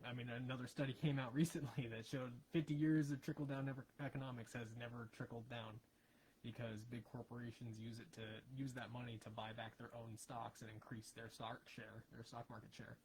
Speaker 1: I mean, another study came out recently that showed 50 years of trickle-down economics has never trickled down, because big corporations use that money to buy back their own stocks and increase their stock market share.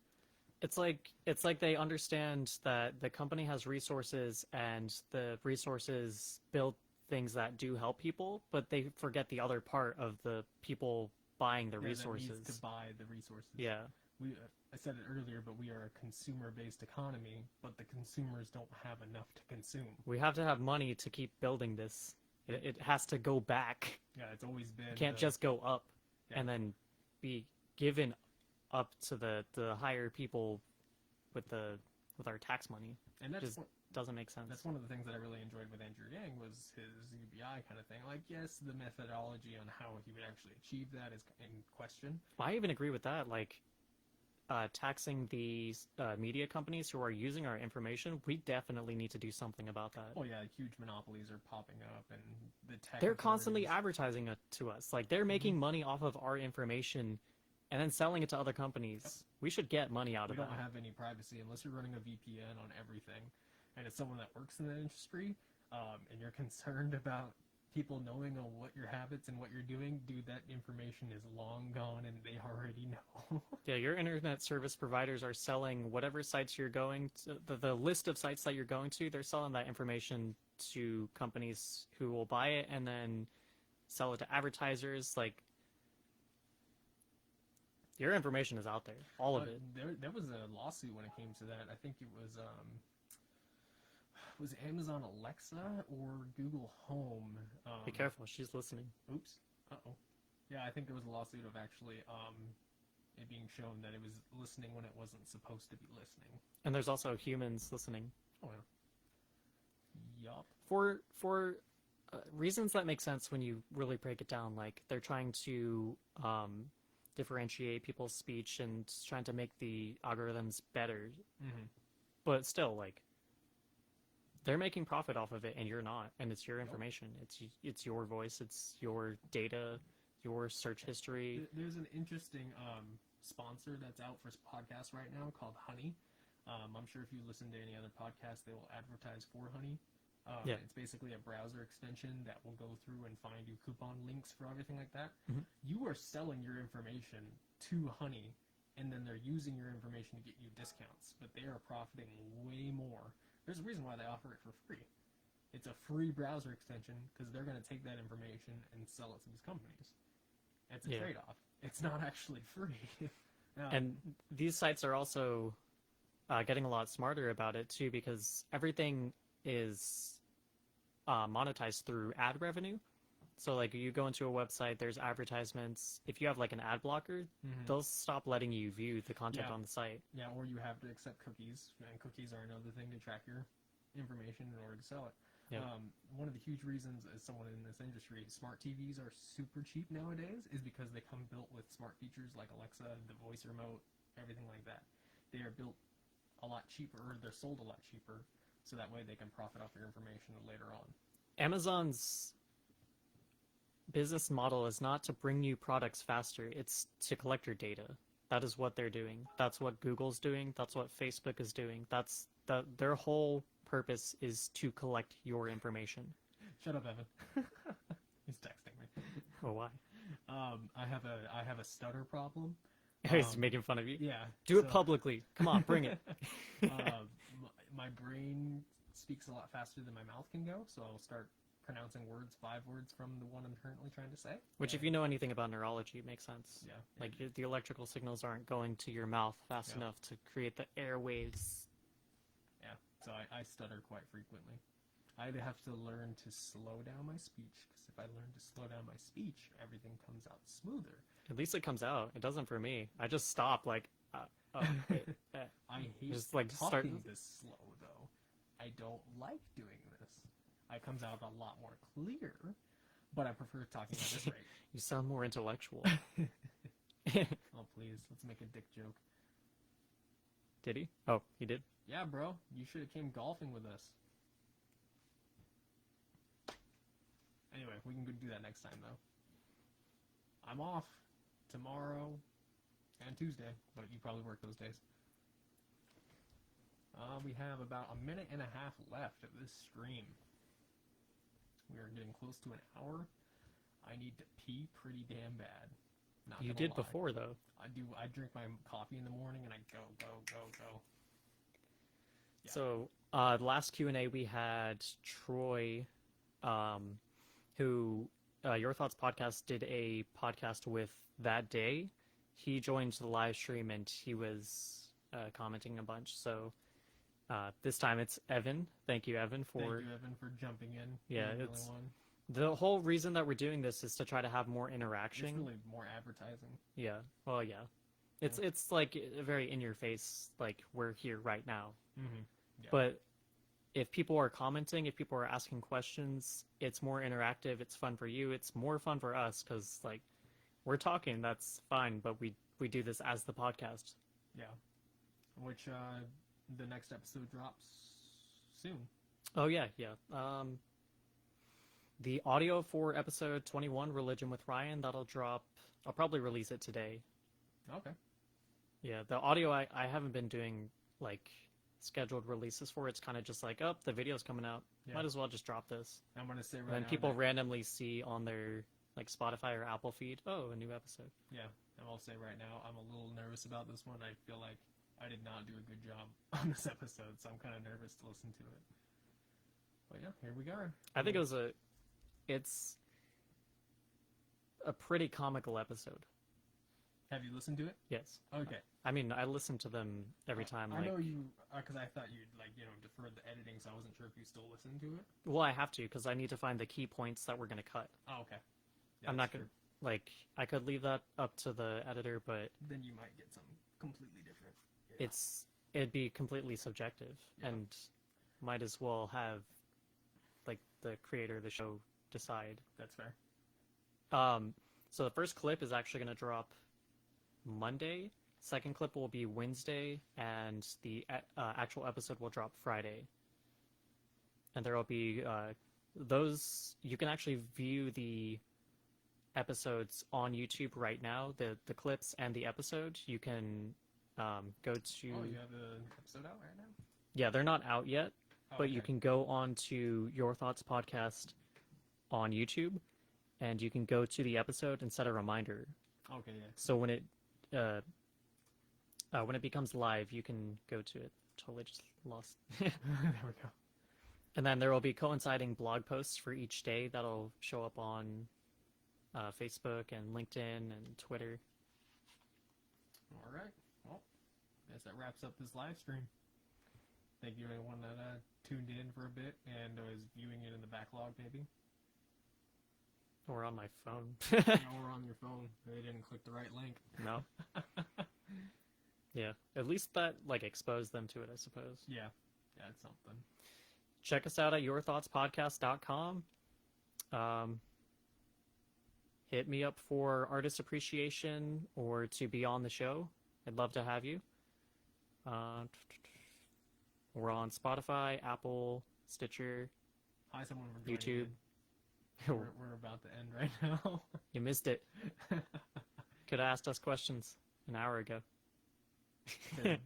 Speaker 2: It's like they understand that the company has resources and the resources build things that do help people, but they forget the other part of the people buying the
Speaker 1: Yeah, that
Speaker 2: resources.
Speaker 1: needs to buy the resources.
Speaker 2: Yeah.
Speaker 1: I said it earlier, but we are a consumer-based economy, but the consumers don't have enough to consume.
Speaker 2: We have to have money to keep building this. It has to go back.
Speaker 1: Yeah, it's always been.
Speaker 2: It can't just go up
Speaker 1: Yeah.
Speaker 2: and then be given up to the higher people with our tax money.
Speaker 1: And that's
Speaker 2: just doesn't make sense.
Speaker 1: That's one of the things that I really enjoyed with Andrew Yang was his UBI kind of thing. Like, yes, the methodology on how he would actually achieve that is in question.
Speaker 2: I even agree with that. Like, taxing the media companies who are using our information, we definitely need to do something about that.
Speaker 1: Oh yeah, huge monopolies are popping up, and the tech.
Speaker 2: They're constantly
Speaker 1: authorities-
Speaker 2: advertising it to us. Like they're making money off of our information and then selling it to other companies. We should get money out
Speaker 1: We
Speaker 2: of
Speaker 1: don't
Speaker 2: that.
Speaker 1: have any privacy unless you're running a VPN on everything, and it's someone that works in the industry, and you're concerned about people knowing what your habits and what you're doing. Dude, that information is long gone, and they already know.
Speaker 2: Yeah, your internet service providers are selling whatever sites you're going to, the list of sites that you're going to, they're selling that information to companies who will buy it and then sell it to advertisers. Like, your information is out there, all of it.
Speaker 1: There was a lawsuit when it came to that. I think it was Amazon Alexa or Google Home.
Speaker 2: Be careful, she's listening.
Speaker 1: Oops. Uh-oh. Yeah, I think there was a lawsuit of actually it being shown that it was listening when it wasn't supposed to be listening.
Speaker 2: And there's also humans listening.
Speaker 1: Oh, yeah. Yup.
Speaker 2: For reasons that make sense when you really break it down, like they're trying to differentiate people's speech and trying to make the algorithms better,
Speaker 1: Mm-hmm.
Speaker 2: but still, like, they're making profit off of it and you're not, and it's your information. It's your voice, it's your data, your search history.
Speaker 1: There's an interesting sponsor that's out for podcasts right now called Honey. I'm sure if you listen to any other podcast, they will advertise for Honey.
Speaker 2: Yeah.
Speaker 1: It's basically a browser extension that will go through and find you coupon links for everything like that.
Speaker 2: Mhm.
Speaker 1: You are selling your information to Honey, and then they're using your information to get you discounts, but they are profiting way more. There's a reason why they offer it for free. It's a free browser extension because they're going to take that information and sell it to these companies. It's a
Speaker 2: Yeah.
Speaker 1: trade-off. It's not actually free.
Speaker 2: And these sites are also getting a lot smarter about it too, because everything is monetized through ad revenue. So like you go into a website, there's advertisements. If you have like an ad blocker,
Speaker 1: Mhm.
Speaker 2: they'll stop letting you view the content
Speaker 1: Yeah.
Speaker 2: on the site.
Speaker 1: Yeah, or you have to accept cookies, and cookies are another thing to track your information in order to sell it.
Speaker 2: Yeah.
Speaker 1: One of the huge reasons, as someone in this industry, smart TVs are super cheap nowadays is because they come built with smart features like Alexa, the voice remote, everything like that. They are built a lot cheaper, or they're sold a lot cheaper, so that way they can profit off your information later on.
Speaker 2: Amazon's business model is not to bring you products faster, it's to collect your data. That is what they're doing. That's what Google's doing. That's what Facebook is doing. Their whole purpose is to collect your information.
Speaker 1: Shut up, Evan. He's texting me.
Speaker 2: Oh, why?
Speaker 1: I have a stutter problem.
Speaker 2: He's making fun of you.
Speaker 1: Yeah.
Speaker 2: Do it
Speaker 1: so-
Speaker 2: publicly. Come on, bring it.
Speaker 1: My brain speaks a lot faster than my mouth can go, so I'll start pronouncing 5 words from the one I'm currently trying to say.
Speaker 2: Which, if you know anything about neurology, makes sense.
Speaker 1: Yeah.
Speaker 2: Like the electrical signals aren't going to your mouth fast
Speaker 1: Yeah.
Speaker 2: enough to create the airwaves.
Speaker 1: Yeah. So I stutter quite frequently. I'd have to learn to slow down my speech, because if I learn to slow down my speech, everything comes out smoother.
Speaker 2: At least it comes out. It doesn't for me. I just stop. Like,
Speaker 1: I hate
Speaker 2: Just, like,
Speaker 1: talking
Speaker 2: start-
Speaker 1: this slow, though. I don't like doing this. It comes out a lot more clear, but I prefer talking at this rate.
Speaker 2: you sound more intellectual.
Speaker 1: Oh, please, let's make a dick joke.
Speaker 2: Did he? Oh, he did.
Speaker 1: Yeah, bro, you should have came golfing with us. Anyway, we can go do that next time, though. I'm off tomorrow and Tuesday, but you probably work those days. We have about a minute and a half left of this stream. We are getting close to an hour. I need to pee pretty damn bad. Not
Speaker 2: You
Speaker 1: gonna
Speaker 2: did
Speaker 1: lie.
Speaker 2: before, though.
Speaker 1: I do. I drink my coffee in the morning and I go. Yeah.
Speaker 2: So, the last Q&A we had Troy, who Your Thoughts podcast did a podcast with that day. He joined the live stream and he was commenting a bunch. So this time it's Evan. Thank you, Evan, for
Speaker 1: Thank you, Evan, for jumping in.
Speaker 2: Yeah,
Speaker 1: You're the
Speaker 2: it's-
Speaker 1: only one.
Speaker 2: the whole reason that we're doing this is to try to have more
Speaker 1: It's
Speaker 2: interaction.
Speaker 1: really more advertising.
Speaker 2: Yeah. Well, yeah. It's like a very in your face, like we're here right now.
Speaker 1: Mm-hmm. Yeah.
Speaker 2: But if people are commenting, if people are asking questions, it's more interactive. It's fun for you. It's more fun for us because like we're talking. That's fine, but we do this as the podcast.
Speaker 1: Yeah. Which the next episode drops soon.
Speaker 2: Oh yeah, yeah. The audio for episode 21, Religion with Ryan, that'll drop. I'll probably release it today.
Speaker 1: Okay.
Speaker 2: Yeah, the audio I haven't been doing like scheduled releases for. It's kind of just like, oh, the video's coming out.
Speaker 1: Yeah.
Speaker 2: Might as well just drop this.
Speaker 1: I'm gonna say right
Speaker 2: And then
Speaker 1: now.
Speaker 2: people
Speaker 1: that-
Speaker 2: randomly see on their like Spotify or Apple feed, oh, a new episode.
Speaker 1: Yeah, and I'll say right now, I'm a little nervous about this one. I feel like I did not do a good job on this episode, so I'm kind of nervous to listen to it. But yeah, here we go.
Speaker 2: I think it's a pretty comical episode.
Speaker 1: Have you listened to it?
Speaker 2: Yes.
Speaker 1: Okay.
Speaker 2: I mean, I listen to them every time.
Speaker 1: I
Speaker 2: Like,
Speaker 1: know you, because I thought you'd deferred the editing, so I wasn't sure if you still listened to it.
Speaker 2: well, I have to because I need to find the key points that we're gonna cut.
Speaker 1: Oh, okay. Yeah,
Speaker 2: I'm
Speaker 1: that's
Speaker 2: not gonna
Speaker 1: true.
Speaker 2: like. I could leave that up to the editor, but
Speaker 1: Then you might get something completely different. Yeah.
Speaker 2: it'd be completely subjective,
Speaker 1: Yeah.
Speaker 2: and might as well have like the creator of the show decide.
Speaker 1: That's fair.
Speaker 2: So the first clip is actually gonna drop Monday. Second clip will be Wednesday, and the actual episode will drop Friday. And there will be those. You can actually view the episodes on YouTube right now. The clips and the episode. You can go to.
Speaker 1: Oh, you have the episode out right now?
Speaker 2: Yeah, they're not out yet,
Speaker 1: Oh,
Speaker 2: but you
Speaker 1: okay.
Speaker 2: can go on to Your Thoughts Podcast on YouTube, and you can go to the episode and set a reminder.
Speaker 1: Okay, yeah.
Speaker 2: So when it becomes live, you can go to it. Totally just lost.
Speaker 1: There we go.
Speaker 2: And then there will be coinciding blog posts for each day that'll show up on Facebook and LinkedIn and Twitter.
Speaker 1: All right. Well, I guess that wraps up this live stream. Thank you everyone that tuned in for a bit and was viewing it in the backlog, maybe.
Speaker 2: Or on my phone.
Speaker 1: Or on your phone. They didn't click the right link.
Speaker 2: No. Yeah. At least that like exposed them to it, I suppose.
Speaker 1: Yeah. Yeah, it's something.
Speaker 2: Check us out at yourthoughtspodcast.com. Hit me up for artist appreciation or to be on the show. I'd love to have you. We're on Spotify, Apple, Stitcher,
Speaker 1: Hi, someone for joining
Speaker 2: YouTube.
Speaker 1: in. We're about to end right now.
Speaker 2: You missed it. Could have asked us questions an hour ago.
Speaker 1: Good.